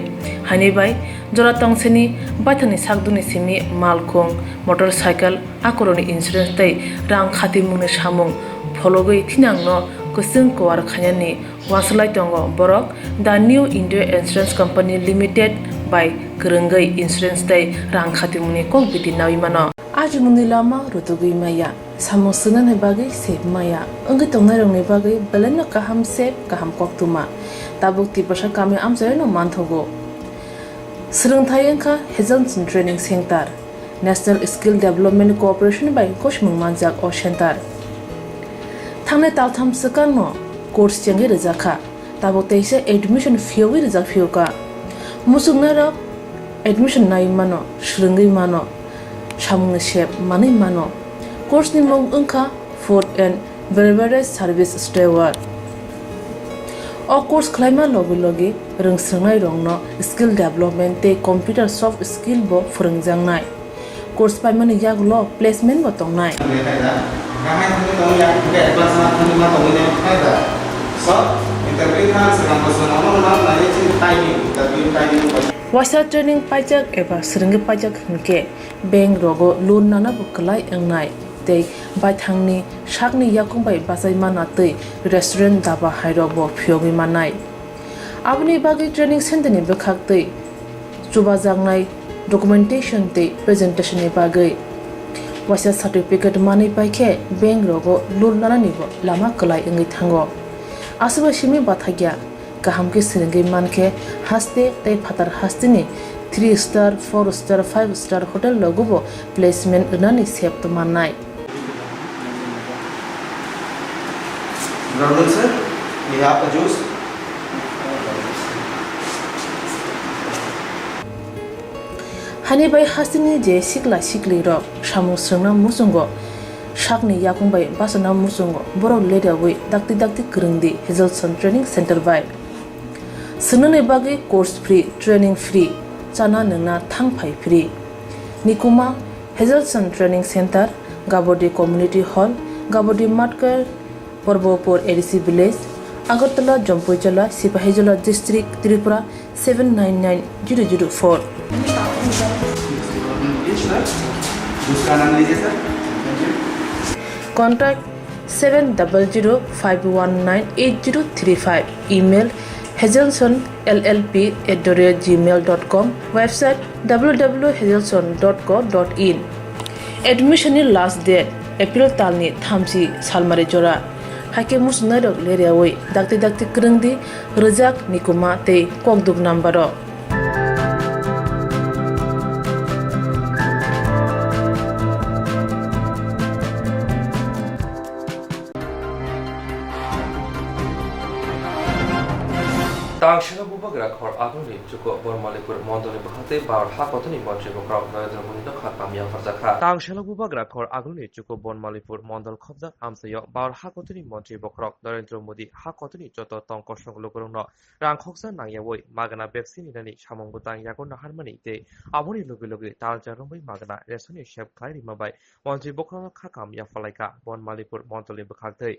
हानिबाय जरा तंसेनि बाथानि सागदुनि सिमि मालखुं मोटरसाइकेल आकरनि इंसुरेंस तै रां खाति मुनि सामुं फलगै थिनांनो गोसों कवार खायानि वासलाय दंगो बरक दा new India insurance company limited बाय गोरोंगै इंसुरेंस तै रां खाति मुनि कक बिदि नावि मानो आज मुनि लामा रुतुगै माया Samo sunan bagi sep maya. Anggi tongnai rong ni bagi belena kaham sep kaham koktuma. Tabuk ti pasha kami amjai no manthogo. Serengthai engka Hazelson Training Center. National Skill Development Corporation by Koshmung Manjak O Center. Thangnai taltham sekan no course changi rezakha. Tabuk teise admission fee wi rezak fee ka. Musungna rok admission nai mano shringi mano. Shamung shep mani mano. Course ni mong engka Food and Beverage Service Steward. O course klaima logi rungsrangai rongno skill development te computer soft skill bo phurungjangnai. Course paimani yaglo placement bo tongnai. Wasa training pajak eba seringi pajak hingke bank rogo loan nana bukalai engnai. Tei baithangni shakni yakungbai basai mana tei restaurant daba hairobo phyogi manai abni bagi training center ni bekhak tei chuba jangnai documentation tei presentation ni bagai wasa certificate mani paikhe bank rogo loan nana ni bo lama kalai engi thango asuba shimi bathagya kahamke siringai manke haste tei phatar hastini 3 star 4 star 5 star hotel logo placement nani sep to manai. Brother sir, we have a juice. Hani bai hasini je sikla sikli ro shamu srna musungo shakni yakungbai basana musungo boro leda wi dakti krungdi Hazelson Training Center by sunane bagi course free training free chana nangna thangphai free nikuma Hazelson Training Center Gabodi Community Hall Gabodi Matkar Porbopur ADC Village, Agartala, Jampuichala, Sipahijala District, Tripura 799004. Contact 700-519-8035. Email hazelsonllp@gmail.com. Website www.hazelson.co.in. Admission last date April talni thamsi salmare jora. Hake musnarok leriawai dakti krungdi rejak nikuma tei kokduk nambaro. Tangshila bubagra khor aguni chuko Bormalipur mondoni bahate bar hakotoni mantri bokraw Narendra Modi no khatamya farzakha Tangshila bubagra khor aguni chuko Bormalipur mondol khobda amsayo bar hakotoni mantri bokraw Narendra Modi hakotoni joto tongkosong logorno rangkhoksa nangyawoi magana vaccine nani samongutang yakon harmani te aboni logi taljarongbai magana resoni shep khairi mabai mantri bokraw khakamya falaika Bormalipur mondoli bakhaktei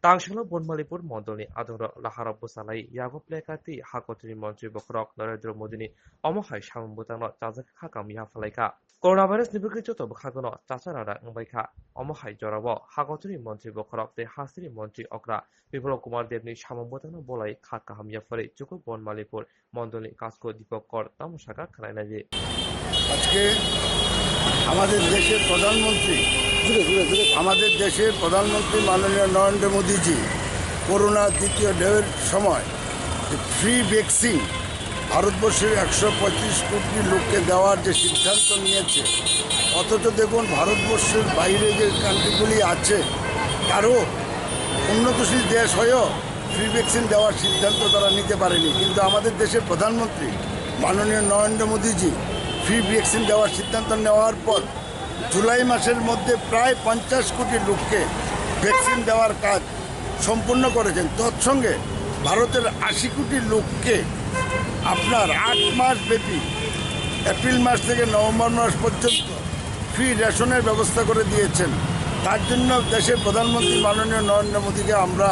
Tangshila Bormalipur mondolni adoro lahara busalai yago plekati hakotoni mantri bokrok Narendra Modini omohai samambutangno chajak khakam ya falaika coronavirus nibukri joto bukhagono chacharara ngbaikha omohai jorabo hakotoni mantri bokrok te hasri mantri okra Biplop Kumar Debni samambutangno bolai khakam ya fale chuko Bormalipur mondolni kasko Deepak Kor tamosaka khalainaji আজকে আমাদের দেশের প্রধানমন্ত্রী মাননীয় নরেন্দ্র মোদীজি corona দ্বিতীয় ঢেউয়ের সময় free vaccine ভারতবর্ষের 125 কোটি লোককে দেওয়ার যে সিদ্ধান্ত নিয়েছে অথচ দেখুন ভারতবর্ষের বাইরে যে কান্ট্রিগুলি আছে তারও উন্নতশীল দেশ হয়েও ফ্রি ভ্যাকসিন দেওয়ার সিদ্ধান্ত তারা নিতে পারেনি কিন্তু আমাদের দেশের প্রধানমন্ত্রী মাননীয় নরেন্দ্র মোদীজি ফ্রি ভ্যাকসিন দেওয়ার সিদ্ধান্ত নেওয়ার পর জুলাই মাসের মধ্যে প্রায় 50 কোটি লোককে ভ্যাকসিন দেওয়ার কাজ সম্পূর্ণ করেছেন তৎসঙ্গে ভারতের 80 কোটি লোককে আপনার 8 মাস ব্যাপী এপ্রিল মাস থেকে নভেম্বর মাস পর্যন্ত ফ্রি রেশনের ব্যবস্থা করে দিয়েছেন তার জন্য দেশের প্রধানমন্ত্রী মাননীয় নরেন্দ্র মোদীকে আমরা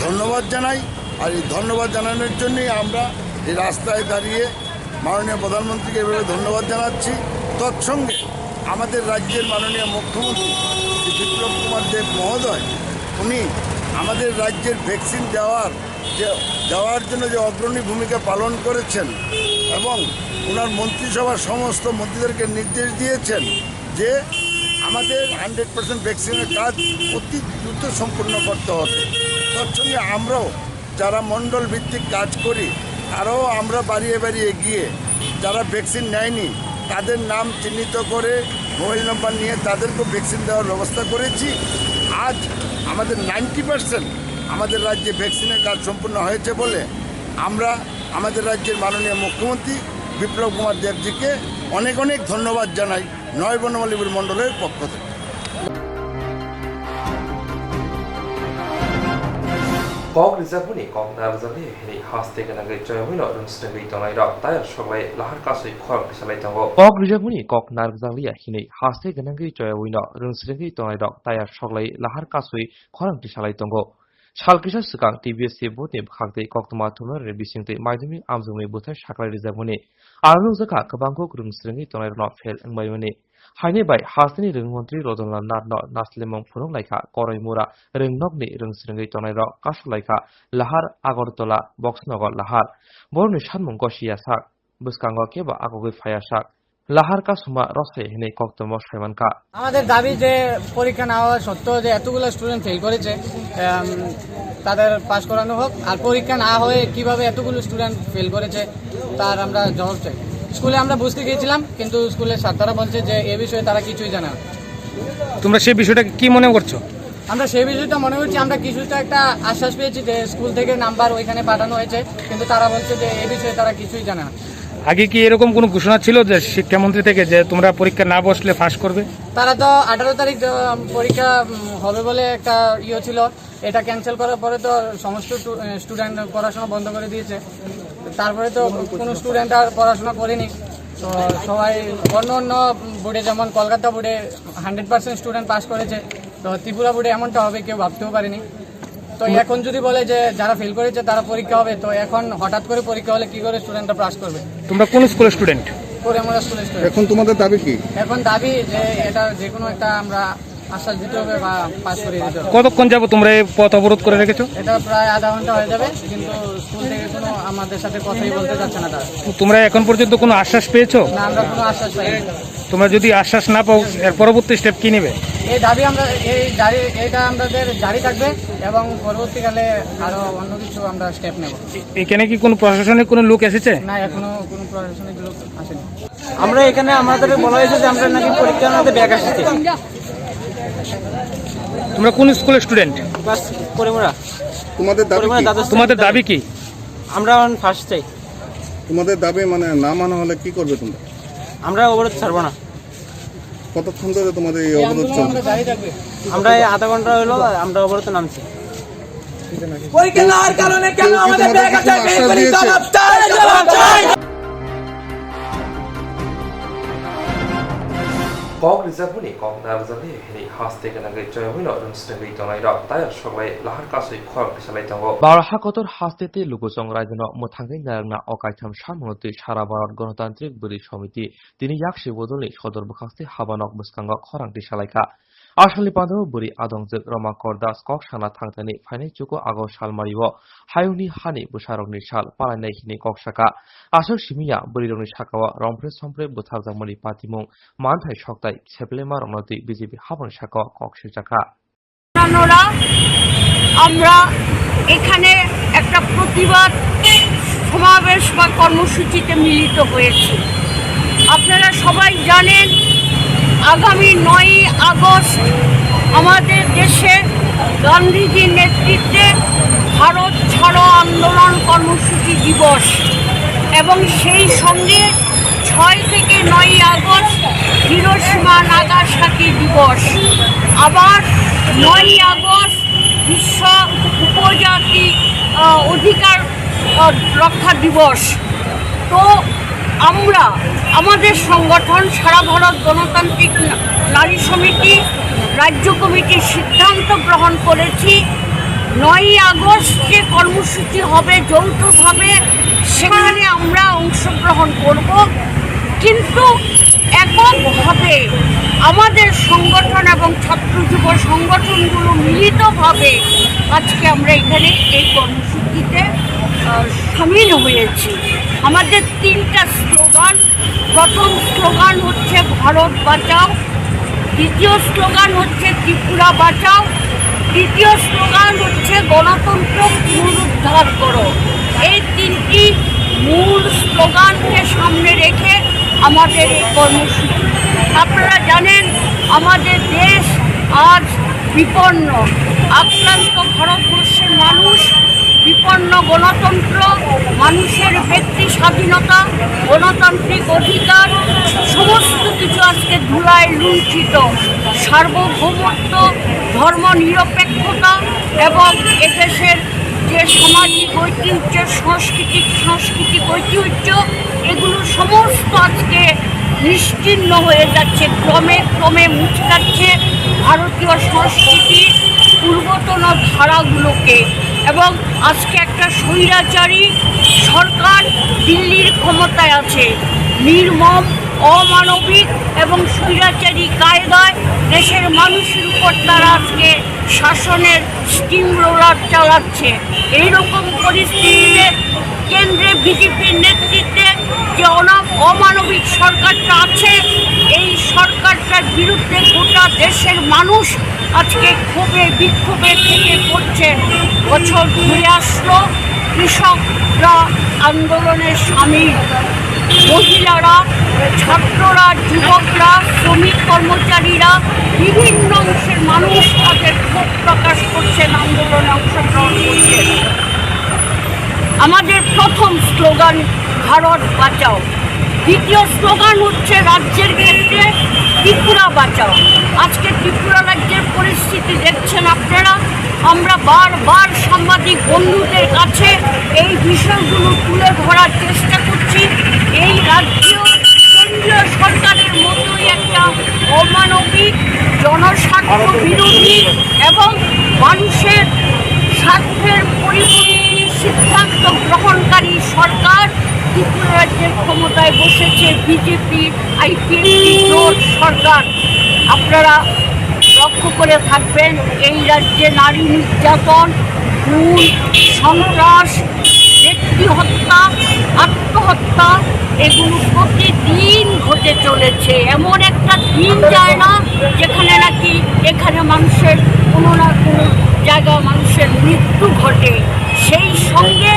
ধন্যবাদ জানাই আর এই ধন্যবাদ জানানোর জন্যই আমরা এই রাস্তায় দাঁড়িয়ে মাননীয় প্রধানমন্ত্রীকে এভাবে ধন্যবাদ জানাচ্ছি তৎসঙ্গে আমাদের রাজ্যের মাননীয় মুখ্যমন্ত্রী শ্রী বিপ্লব কুমার দেব মহোদয় উনি আমাদের রাজ্যের ভ্যাকসিন দেওয়ার জন্য যে অগ্রণী ভূমিকা পালন করেছেন এবং ওনার মন্ত্রিসভার সমস্ত মন্ত্রীদেরকে নির্দেশ দিয়েছেন যে আমাদের 100% ভ্যাকসিনের কাজ অতি দ্রুত সম্পূর্ণ করতে হবে। তার সঙ্গে আমরাও যারা মণ্ডল ভিত্তিক কাজ করি তারাও আমরা বাড়িয়ে বাড়িয়ে গিয়ে যারা ভ্যাকসিন নেয়নি তাদের নাম চিহ্নিত করে মোবাইল নম্বর নিয়ে তাদেরকেও ভ্যাকসিন দেওয়ার ব্যবস্থা করেছি। আজ আমাদের 90% আমাদের রাজ্যে ভ্যাকসিনের কাজ সম্পূর্ণ হয়েছে বলে আমরা আমাদের রাজ্যের মাননীয় মুখ্যমন্ত্রী বিপ্লব কুমার দেবজিকে অনেক অনেক ধন্যবাদ জানাই নয় বনমালীপুর মণ্ডলের পক্ষ থেকে। Kok rizabuni kok narzali hini haste ganage joyhino runstengui tonai ra tayar soglai lahar kasui khorang salai tango kok rizabuni kok narzali hini haste ganage joyhino runstengui tonai ra tayar soglai lahar kasui khorang salai tango Salkisa sikang TBS botni bkhakte koktuma thumar rebisingte maidumi amjungni bothai saklai rizabuni arung jaka kabangko runstengui tonai ra fel angbaimani Haine bai hasni rungmantri Rodonlan Narno Naslemong Phurong Laika Koraimura Rungnokni Rungsringai Tonai Ro Kasulaika Lahar Agortola Boxnogor Lahar Borni Shanmung Goshia Sak Buskango Keba Agogi Faya Sak Lahar Kasuma Rose Hine Koktomo Shremanka আমাদের দাবি যে পরীক্ষা না হওয়া সত্ত্বেও যে এতগুলো student fail করেছে তাদের পাস করানো হোক আর পরীক্ষা না হয়ে কিভাবে এতগুলো স্টুডেন্ট ফেল করেছে তার আমরা জবাব চাই স্কুলে আমরা বুঝতে গিয়েছিলাম কিন্তু স্কুলের ছাত্ররা বলছে যে এই বিষয়ে তারা কিছুই জানে না তোমরা সেই বিষয়টা কি মনে করছো? আমরা সেই বিষয়টা মনে করছি আমরা কিছুটা একটা আশ্বাস পেয়েছি যে স্কুল থেকে নাম্বার ওইখানে পাঠানো হয়েছে কিন্তু তারা বলছে যে এই বিষয়ে তারা কিছুই জানে না আগে কি এরকম কোনো ঘোষণা ছিল যে শিক্ষামন্ত্রী থেকে যে তোমরা পরীক্ষা না বসলে ফাঁস করবে? তারা তো 18 তারিখ পরীক্ষা হবে বলে একটা ছিল এটা ক্যান্সেল করার পরে তো সমস্ত স্টুডেন্ট পড়াশোনা বন্ধ করে দিয়েছে তারপরে তো কোনো স্টুডেন্ট আর পড়াশোনা করেনি তো সবাই অন্য অন্য বোর্ডে যেমন কলকাতা বোর্ডে 100% স্টুডেন্ট পাস করেছে তো ত্রিপুরা বোর্ডে এমনটা হবে কেউ ভাবতেও পারেনি তো এখন যদি বলে যে যারা ফেল করেছে তারা পরীক্ষা হবে তো এখন হঠাৎ করে পরীক্ষা হলে কি করে স্টুডেন্টরা পাস করবে? তোমরা কোন স্কুলের স্টুডেন্ট? আমরা স্কুলের স্টুডেন্ট। এখন তোমাদের দাবি কি? এখন দাবি যে এটা যে কোনো একটা আমরা আশ্বাস দিতে হবে বা পাস করে দিতে হবে। কতক্ষণ যাবো তোমরা এই পথ অবরোধ করে রেখেছো? এটা প্রায় আধা ঘন্টা হয়ে যাবে কিন্তু স্কুল থেকে কোনো আমাদের সাথে কথাই বলতে যাচ্ছে না তারা। তোমরা এখন পর্যন্ত কোনো আশ্বাস পেয়েছো? না আমরা কোনো আশ্বাস পাইনি। তোমরা যদি আশ্বাস না পাও এর পরবর্তী স্টেপ কি নেবে? এই দাবি আমরা এটা আমাদের জারি থাকবে এবং পরবর্তীকালে আরো অন্য কিছু আমরা স্টেপ নেব। এখানে কি কোনো প্রশাসনিক কোনো লোক এসেছে? না এখনো কোনো প্রশাসনিক লোক আসেনি। আমরা এখানে আমাদের বলা হয়েছে যে আমরা নাকি পরীক্ষা আমাদের ব্যাগ আসছে। তোমরা কোন স্কুলের স্টুডেন্ট? ক্লাস করিমুরা। তোমাদের দাবি কি? আমরা ফার্স্ট চাই। তোমাদের দাবি মানে না মানা হলে কি করবে তোমরা? আমরা অবরোধ ছাড়বো না। কতক্ষণ ধরে তোমাদের এই অবরোধ চলবে? আমরা আধা ঘন্টা হলো আমরা অবরোধে নামছি। পরীক্ষা না হওয়ার কারণে কেন আমাদের ব্যাগ আছে Kok rizabuni kok narzali hini haste ganage joyhino runstengui tonai ra tayar soglai lahar kasui khorang salai tango Baraha kotor hastete lugosong rajano muthangai narangna okaitham samonoti sara bharat গণতান্ত্রিক buri সমiti tini yakshi bodoli sodor bukhaste habanok buskango khorang salaika Ashali Pando Buri Adongzik Roma Kordas Kok Shana Tangtani Fine Chuko Ago Shalmariwo Hayuni Hani Busharogni Shal Palanai Hini Kok Shaka Ashok Shimiya Buri Rogni Shakawa Rompre Sompre Buthazamoli Patimung Manthai Shoktai Seplema Ronoti BJP Habon Shaka Kok Shaka আমরা এখানে একটা প্রতিবাদ সমাবেশ বা কর্মসূচিতে মিলিত হয়েছি আপনারা সবাই জানেন আগামী 9 আগস্ট আমাদের দেশে গান্ধীজির নেতৃত্বে ভারত ছাড়ো আন্দোলন কর্মসূচি দিবস এবং সেই সঙ্গে 6 থেকে 9 আগস্ট হিরোশিমা নাগাসাকি দিবস আবার 9 আগস্ট বিশ্ব উপজাতি অধিকার রক্ষা দিবস তো আমরা আমাদের সংগঠন সারা ভারত গণতান্ত্রিক নারী সমিতি রাজ্য কমিটির সিদ্ধান্ত গ্রহণ করেছি 9 আগস্ট যে কর্মসূচি হবে যৌথভাবে সেখানে আমরা অংশগ্রহণ করব কিন্তু এককভাবে আমাদের সংগঠন এবং ছাত্র যুব সংগঠনগুলো মিলিতভাবে আজকে আমরা এখানে এই কর্মসূচিতে সামিল হয়েছি আমাদের 3টা স্লোগান প্রথম স্লোগান হচ্ছে ভারত বাঁচাও দ্বিতীয় স্লোগান হচ্ছে ত্রিপুরা বাঁচাও, তৃতীয় স্লোগান হচ্ছে গণতন্ত্র পুনরুদ্ধার করো। এই তিনটি মূল স্লোগানকে সামনে রেখে আমাদের এই কর্মসূচি। আপনারা জানেন আমাদের দেশ আজ বিপন্ন, আক্রান্ত ভারতবর্ষের মানুষ, বিপন্ন গণতন্ত্র, মানুষের ব্যক্তি স্বাধীনতা, গণতান্ত্রিক অধিকার সমস্ত কিছু আজকে ধুলায় লুণ্ঠিত। সার্বভৌমত্ব, ধর্ম নিরপেক্ষতা এবং এদেশের যে সামাজিক ঐতিহ্য, সাংস্কৃতিক ঐতিহ্য, এগুলো সমস্ত আজকে নিশ্চিহ্ন হয়ে যাচ্ছে, ক্রমে ক্রমে মুছে যাচ্ছে ভারতীয় সংস্কৃতির পূর্বতন ধারাগুলোকে। এবং আজকে একটা স্বৈরাচারী সরকার দিল্লির ক্ষমতায় আছে, নির্মম, অমানবিক এবং স্বৈরাচারী কায়দায় দেশের মানুষের উপর তারা আজকে শাসনের স্টিম রোলার চালাচ্ছে। এইরকম পরিস্থিতিতে কেন্দ্রে বিজেপির নেতৃত্বে যে অমানবিক সরকারটা আছে, এই সরকারটার বিরুদ্ধে গোটা দেশের মানুষ আজকে ক্ষোভে বিক্ষোভে থেকে পড়ছে। বছর ঘুরে আসলো, কৃষকরা আন্দোলনে সামিল, মহিলারা, ছাত্ররা, যুবকরা, শ্রমিক কর্মচারীরা, বিভিন্ন অংশের মানুষ তাদের ক্ষোভ প্রকাশ করছেন, আন্দোলনে অংশগ্রহণ করছেন। আমাদের প্রথম স্লোগান ভারত বাঁচাও, দ্বিতীয় স্লোগান হচ্ছে রাজ্যের ক্ষেত্রে ত্রিপুরা বাঁচাও। আজকে ত্রিপুরা রাজ্যের পরিস্থিতি দেখছেন আপনারা, আমরা বারবার সাংবাদিক বন্ধুদের কাছে এই বিষয়গুলো তুলে ধরার চেষ্টা করছি। এই রাজ্য কেন্দ্রীয় সরকারের মতোই একটা অমানবিক, জনস্বার্থ বিরোধী এবং মানুষের স্বার্থের পরিপন্থী সিদ্ধান্ত গ্রহণকারী সরকার। ত্রিপুরা রাজ্যের ক্ষমতায় বসেছে বিজেপি আইপিএফটি জোট সরকার। আপনারা লক্ষ্য করে থাকবেন, এই রাজ্যে নারী নির্যাতন, খুন, সন্ত্রাস, ব্যক্তি হত্যা, আত্মহত্যা এগুলো প্রতিদিন ঘটে চলেছে। এমন একটা দিন যায় না যেখানে নাকি এখানে মানুষের কোনো না কোনো জায়গায় মানুষের মৃত্যু ঘটে। সেই সঙ্গে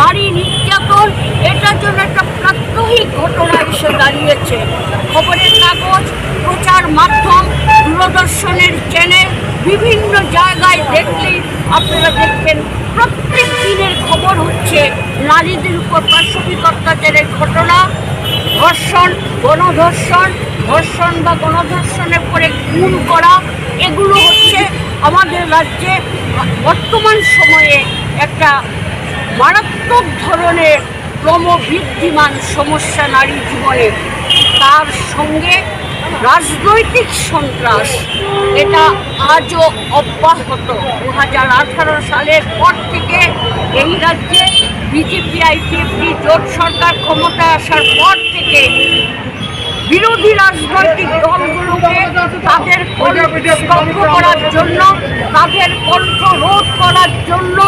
নারী নির্যাতন এটার জন্য একটা প্রাত্যহিক ঘটনা এসে দাঁড়িয়েছে। খবরের কাগজ, প্রচার মাধ্যম, দূরদর্শনের চ্যানেল, বিভিন্ন জায়গায় দেখলেই আপনারা দেখবেন প্রত্যেক দিনের খবর হচ্ছে নারীদের উপর পাশবিক অত্যাচারের ঘটনা, ধর্ষণ, গণধর্ষণ, ধর্ষণ বা গণধর্ষণের পরে খুন করা, এগুলো হচ্ছে আমাদের রাজ্যে বর্তমান সময়ে একটা মারাত্মক ধরনের ক্রমবৃদ্ধিমান সমস্যা নারী জীবনে। তার সঙ্গে রাজনৈতিক সন্ত্রাস, এটা আজও অব্যাহত। 2018 সালের পর থেকে এই রাজ্যে বিজেপি আইপিএফটি জোট সরকার ক্ষমতায় আসার পর থেকে বিরোধী রাজনৈতিক দলগুলোকে তাদের স্তব্ধ করার জন্য, তাদের কণ্ঠ রোধ করার জন্য,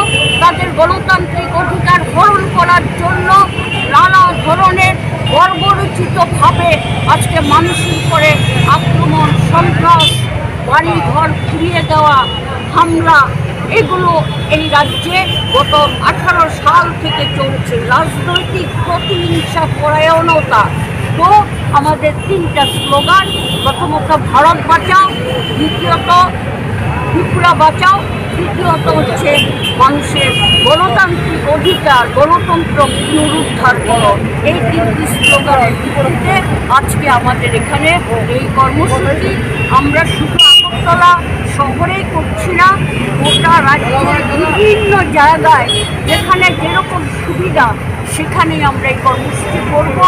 তাদের গণতান্ত্রিক অধিকার হরণ করার জন্য নানা ধরনের বর্বরোচিতভাবে আজকে মানুষের উপরে আক্রমণ, সন্ত্রাস, বাড়িঘর পুড়িয়ে দেওয়া, হামলা, এগুলো এই রাজ্যে গত 18 সাল থেকে চলছে। রাজনৈতিক প্রতিহিংসা পরায়ণতা। তো আমাদের তিনটা স্লোগান, প্রথমত ভারত বাঁচাও, দ্বিতীয়ত ত্রিপুরা বাঁচাও, তৃতীয়ত হচ্ছে মানুষের গণতান্ত্রিক অধিকার, গণতন্ত্র পুনরুদ্ধার করো। এই তিনটি স্লোগানের ভিত্তিতে আজকে আমাদের এখানে এই কর্মসূচি। আমরা শুধু আগরতলা শহরেই করছি না, গোটা রাজ্যের বিভিন্ন জায়গায় যেখানে যেরকম সুবিধা সেখানেই আমরা এই কর্মসূচি করব।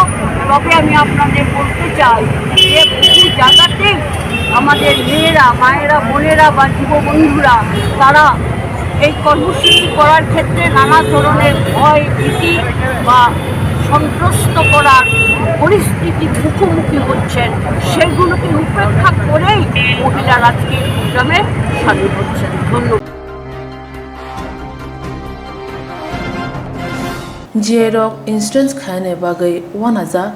তবে আমি আপনাদের বলতে চাই যে বহু জায়গাতেই আমাদের মেয়েরা, মায়েরা, বোনেরা বা যুববন্ধুরা তারা এই কর্মসূচি করার ক্ষেত্রে নানা ধরনের ভয়, ভীতি বা সন্ত্রস্ত করার পরিস্থিতির মুখোমুখি হচ্ছেন। সেগুলোকে উপেক্ষা করেই মহিলারা আজকে এই প্রোগ্রামে সামিল হচ্ছেন। ধন্যবাদ। जिएरक इन्सुरेन्स खाने बागै वानाजाक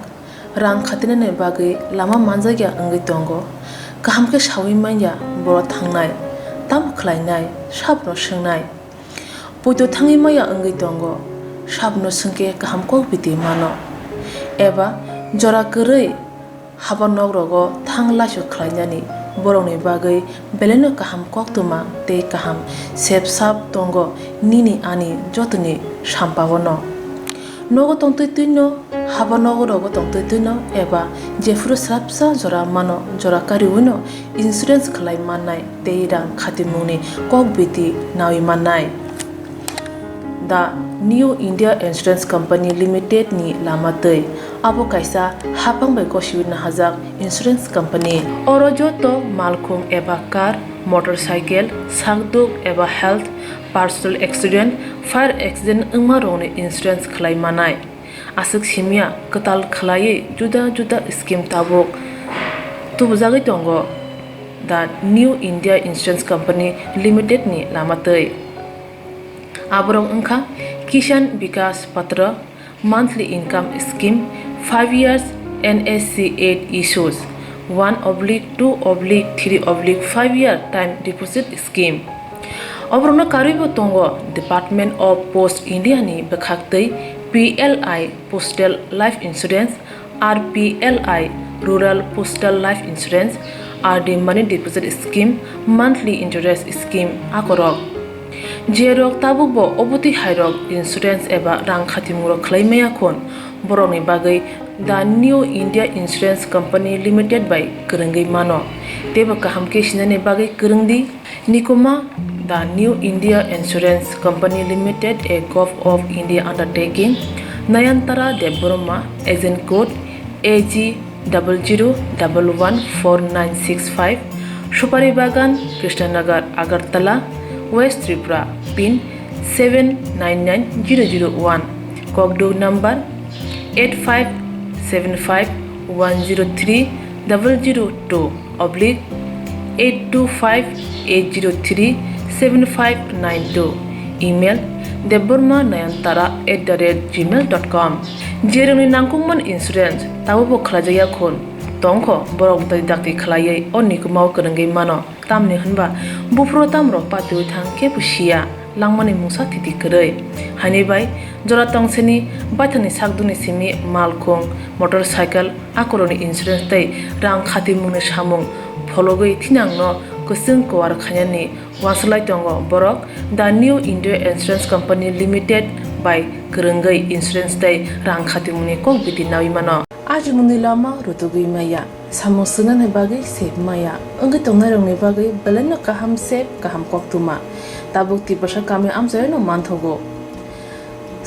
रां खातिने बागै Lama मानजागिया अंगै दंगो kaham ke shawi manya boro thangnai tam khlainai sabno swngnai puito thangi maya angai tongo sabno sungke kaham ko biti mano eba jora korei habanok rogo thangla su khlainani boroni bagai beleno kaham koktuma te kaham sep sap tongo nini ani jotuni sampawono nogo tongtoi tuino habanok rogo tongtoi tuino eba jefru sapsa jora mano jora kariuno insurance khlai manai te rang khatimuni kokbiti nawi manai The New India Insurance Company Limited ni lamatei abo kaisa hapang bai koshiwin hajak insurance company oro joto malkhung eba car motorcycle sangduk eba health personal accident fire accident ungma rone insurance khlai manai asuk simia katal khlai juda juda scheme tabok tubujagai tongo The New India Insurance Company Limited ni lamatei aborong ungkha Kishan Vikas Patra monthly income scheme 5 years NSC 8 issues 1/2/3/5 year time deposit scheme obrona karibo tongo Department of Post India ni bekhaktei PLI Postal Life Insurance RPLI Rural Postal Life Insurance RD Money Deposit Scheme monthly interest scheme akorok jerok tabubo obuti hairok insurance eba rang khatimuro khlaimaya khon boroni bagai The New India Insurance Company Limited by Kurungai mano teba kaham ke sinane bagai kurungdi nikoma The New India Insurance Company Limited a Gov of India undertaking Nayantara Deborma agent code AG 00114965 Supari Bagan Krishnanagar Agartala West Tripura pin 799001 Kogdo number 8575102825-825-803-7592 email debormanayantara@gmail.com jeroni nangkungman insurance tabubo khlajaya khon tongkho borok dai dakti khlaiye onikumau kurungai mano tamni hanba bufro tamro patu thang ke pusia langmani musa titi korei hani bai jora tongseni baithani sakduni simi malkhung motorcycle akoroni insurance tai rang khatimuni samung phologoi thinangno kusung kwar khanyani waslai tongo borok The New India Insurance Company Limited by Kurungai Insurance tai rang khatimuni kok biti nawi mano ajungni lama rutugui maya samosuna ne bagai sep maya angai tongnai rongni bagai beleno kaham sep kaham koktuma tabuk tibasha kame amjaino manthogo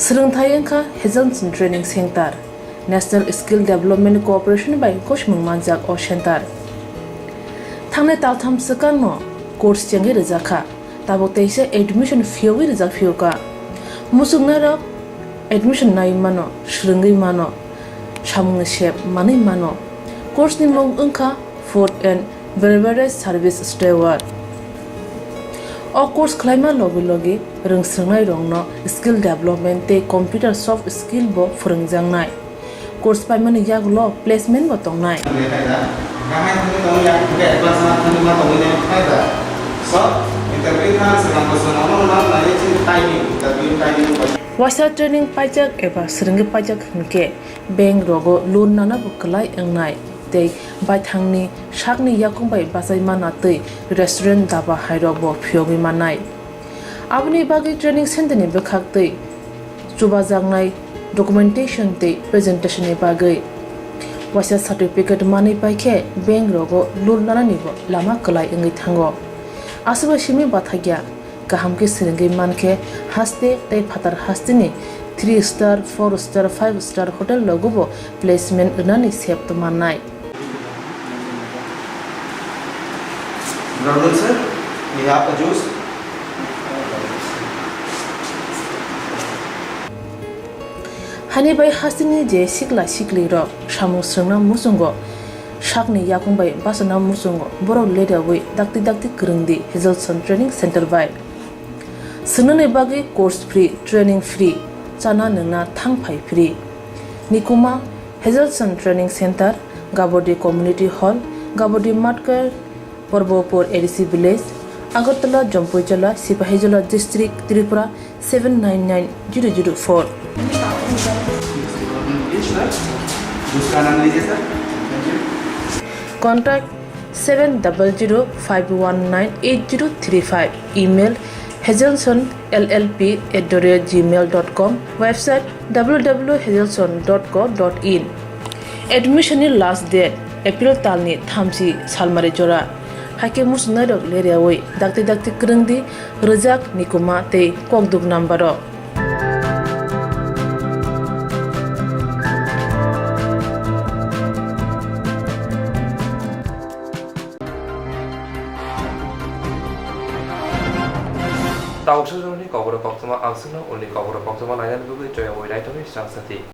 srungthai engkha Hazelson Training Center National Skill Development Corporation by Koshmung Manjak o Center thangne taltham sakano course chengi rejakha tabuk teise admission fee rijak fioka musungna rok admission nai mano srungai mano samung shep mani mano course ni mong ungkha food and beverage service steward o course khlaima logi rungsrungnai rongno skill development te computer soft skill bo phurungjangnai course paimani yaglo placement bo tongnai Wasa training pajak eba srungi pajak hunke bank rogo loan nana buklai engnai tei baithangni sakni yakungbai basai mana tei restaurant daba hairok bo phiogi manai abni bagi training center ni bekhak tei chubajangnai documentation tei presentation ni bagai wasa certificate mani paikhe bank rogo loan nana ni bo lama klai engai thango asuba simi bathagya kaham ke srungi manke haste tei phatar hastini 3 star 4 star 5 star hotel logobo placement unani sep to manai Brother sir, we have a juice. hani bai hastini je sikli ro samu srungna musungo sakni yakungbai basana musungo borok leda wi dakti kurungdi Hazelson Training Center by sunane bagi course free training free chana nungna thangphai free nikuma Hazelson Training Center Gabodi Community Hall Gabodi Matkar Porbopur ADC Village, Agartala, Jompoijala, Sipahijala District, Tripura 799004. Contact 700-519-8035. Email hazelsonllp@gmail.com. Website www.hazelson.co.in. Admission last date April talni thamsi salmari jora. Hake musnadok leriawai dakti kerengdi rejak nikuma te kokduk nambaro. Tawag sa ni Kobra Paktama ang sino uli Kobra Paktama layan gugu joy away right away sang sati.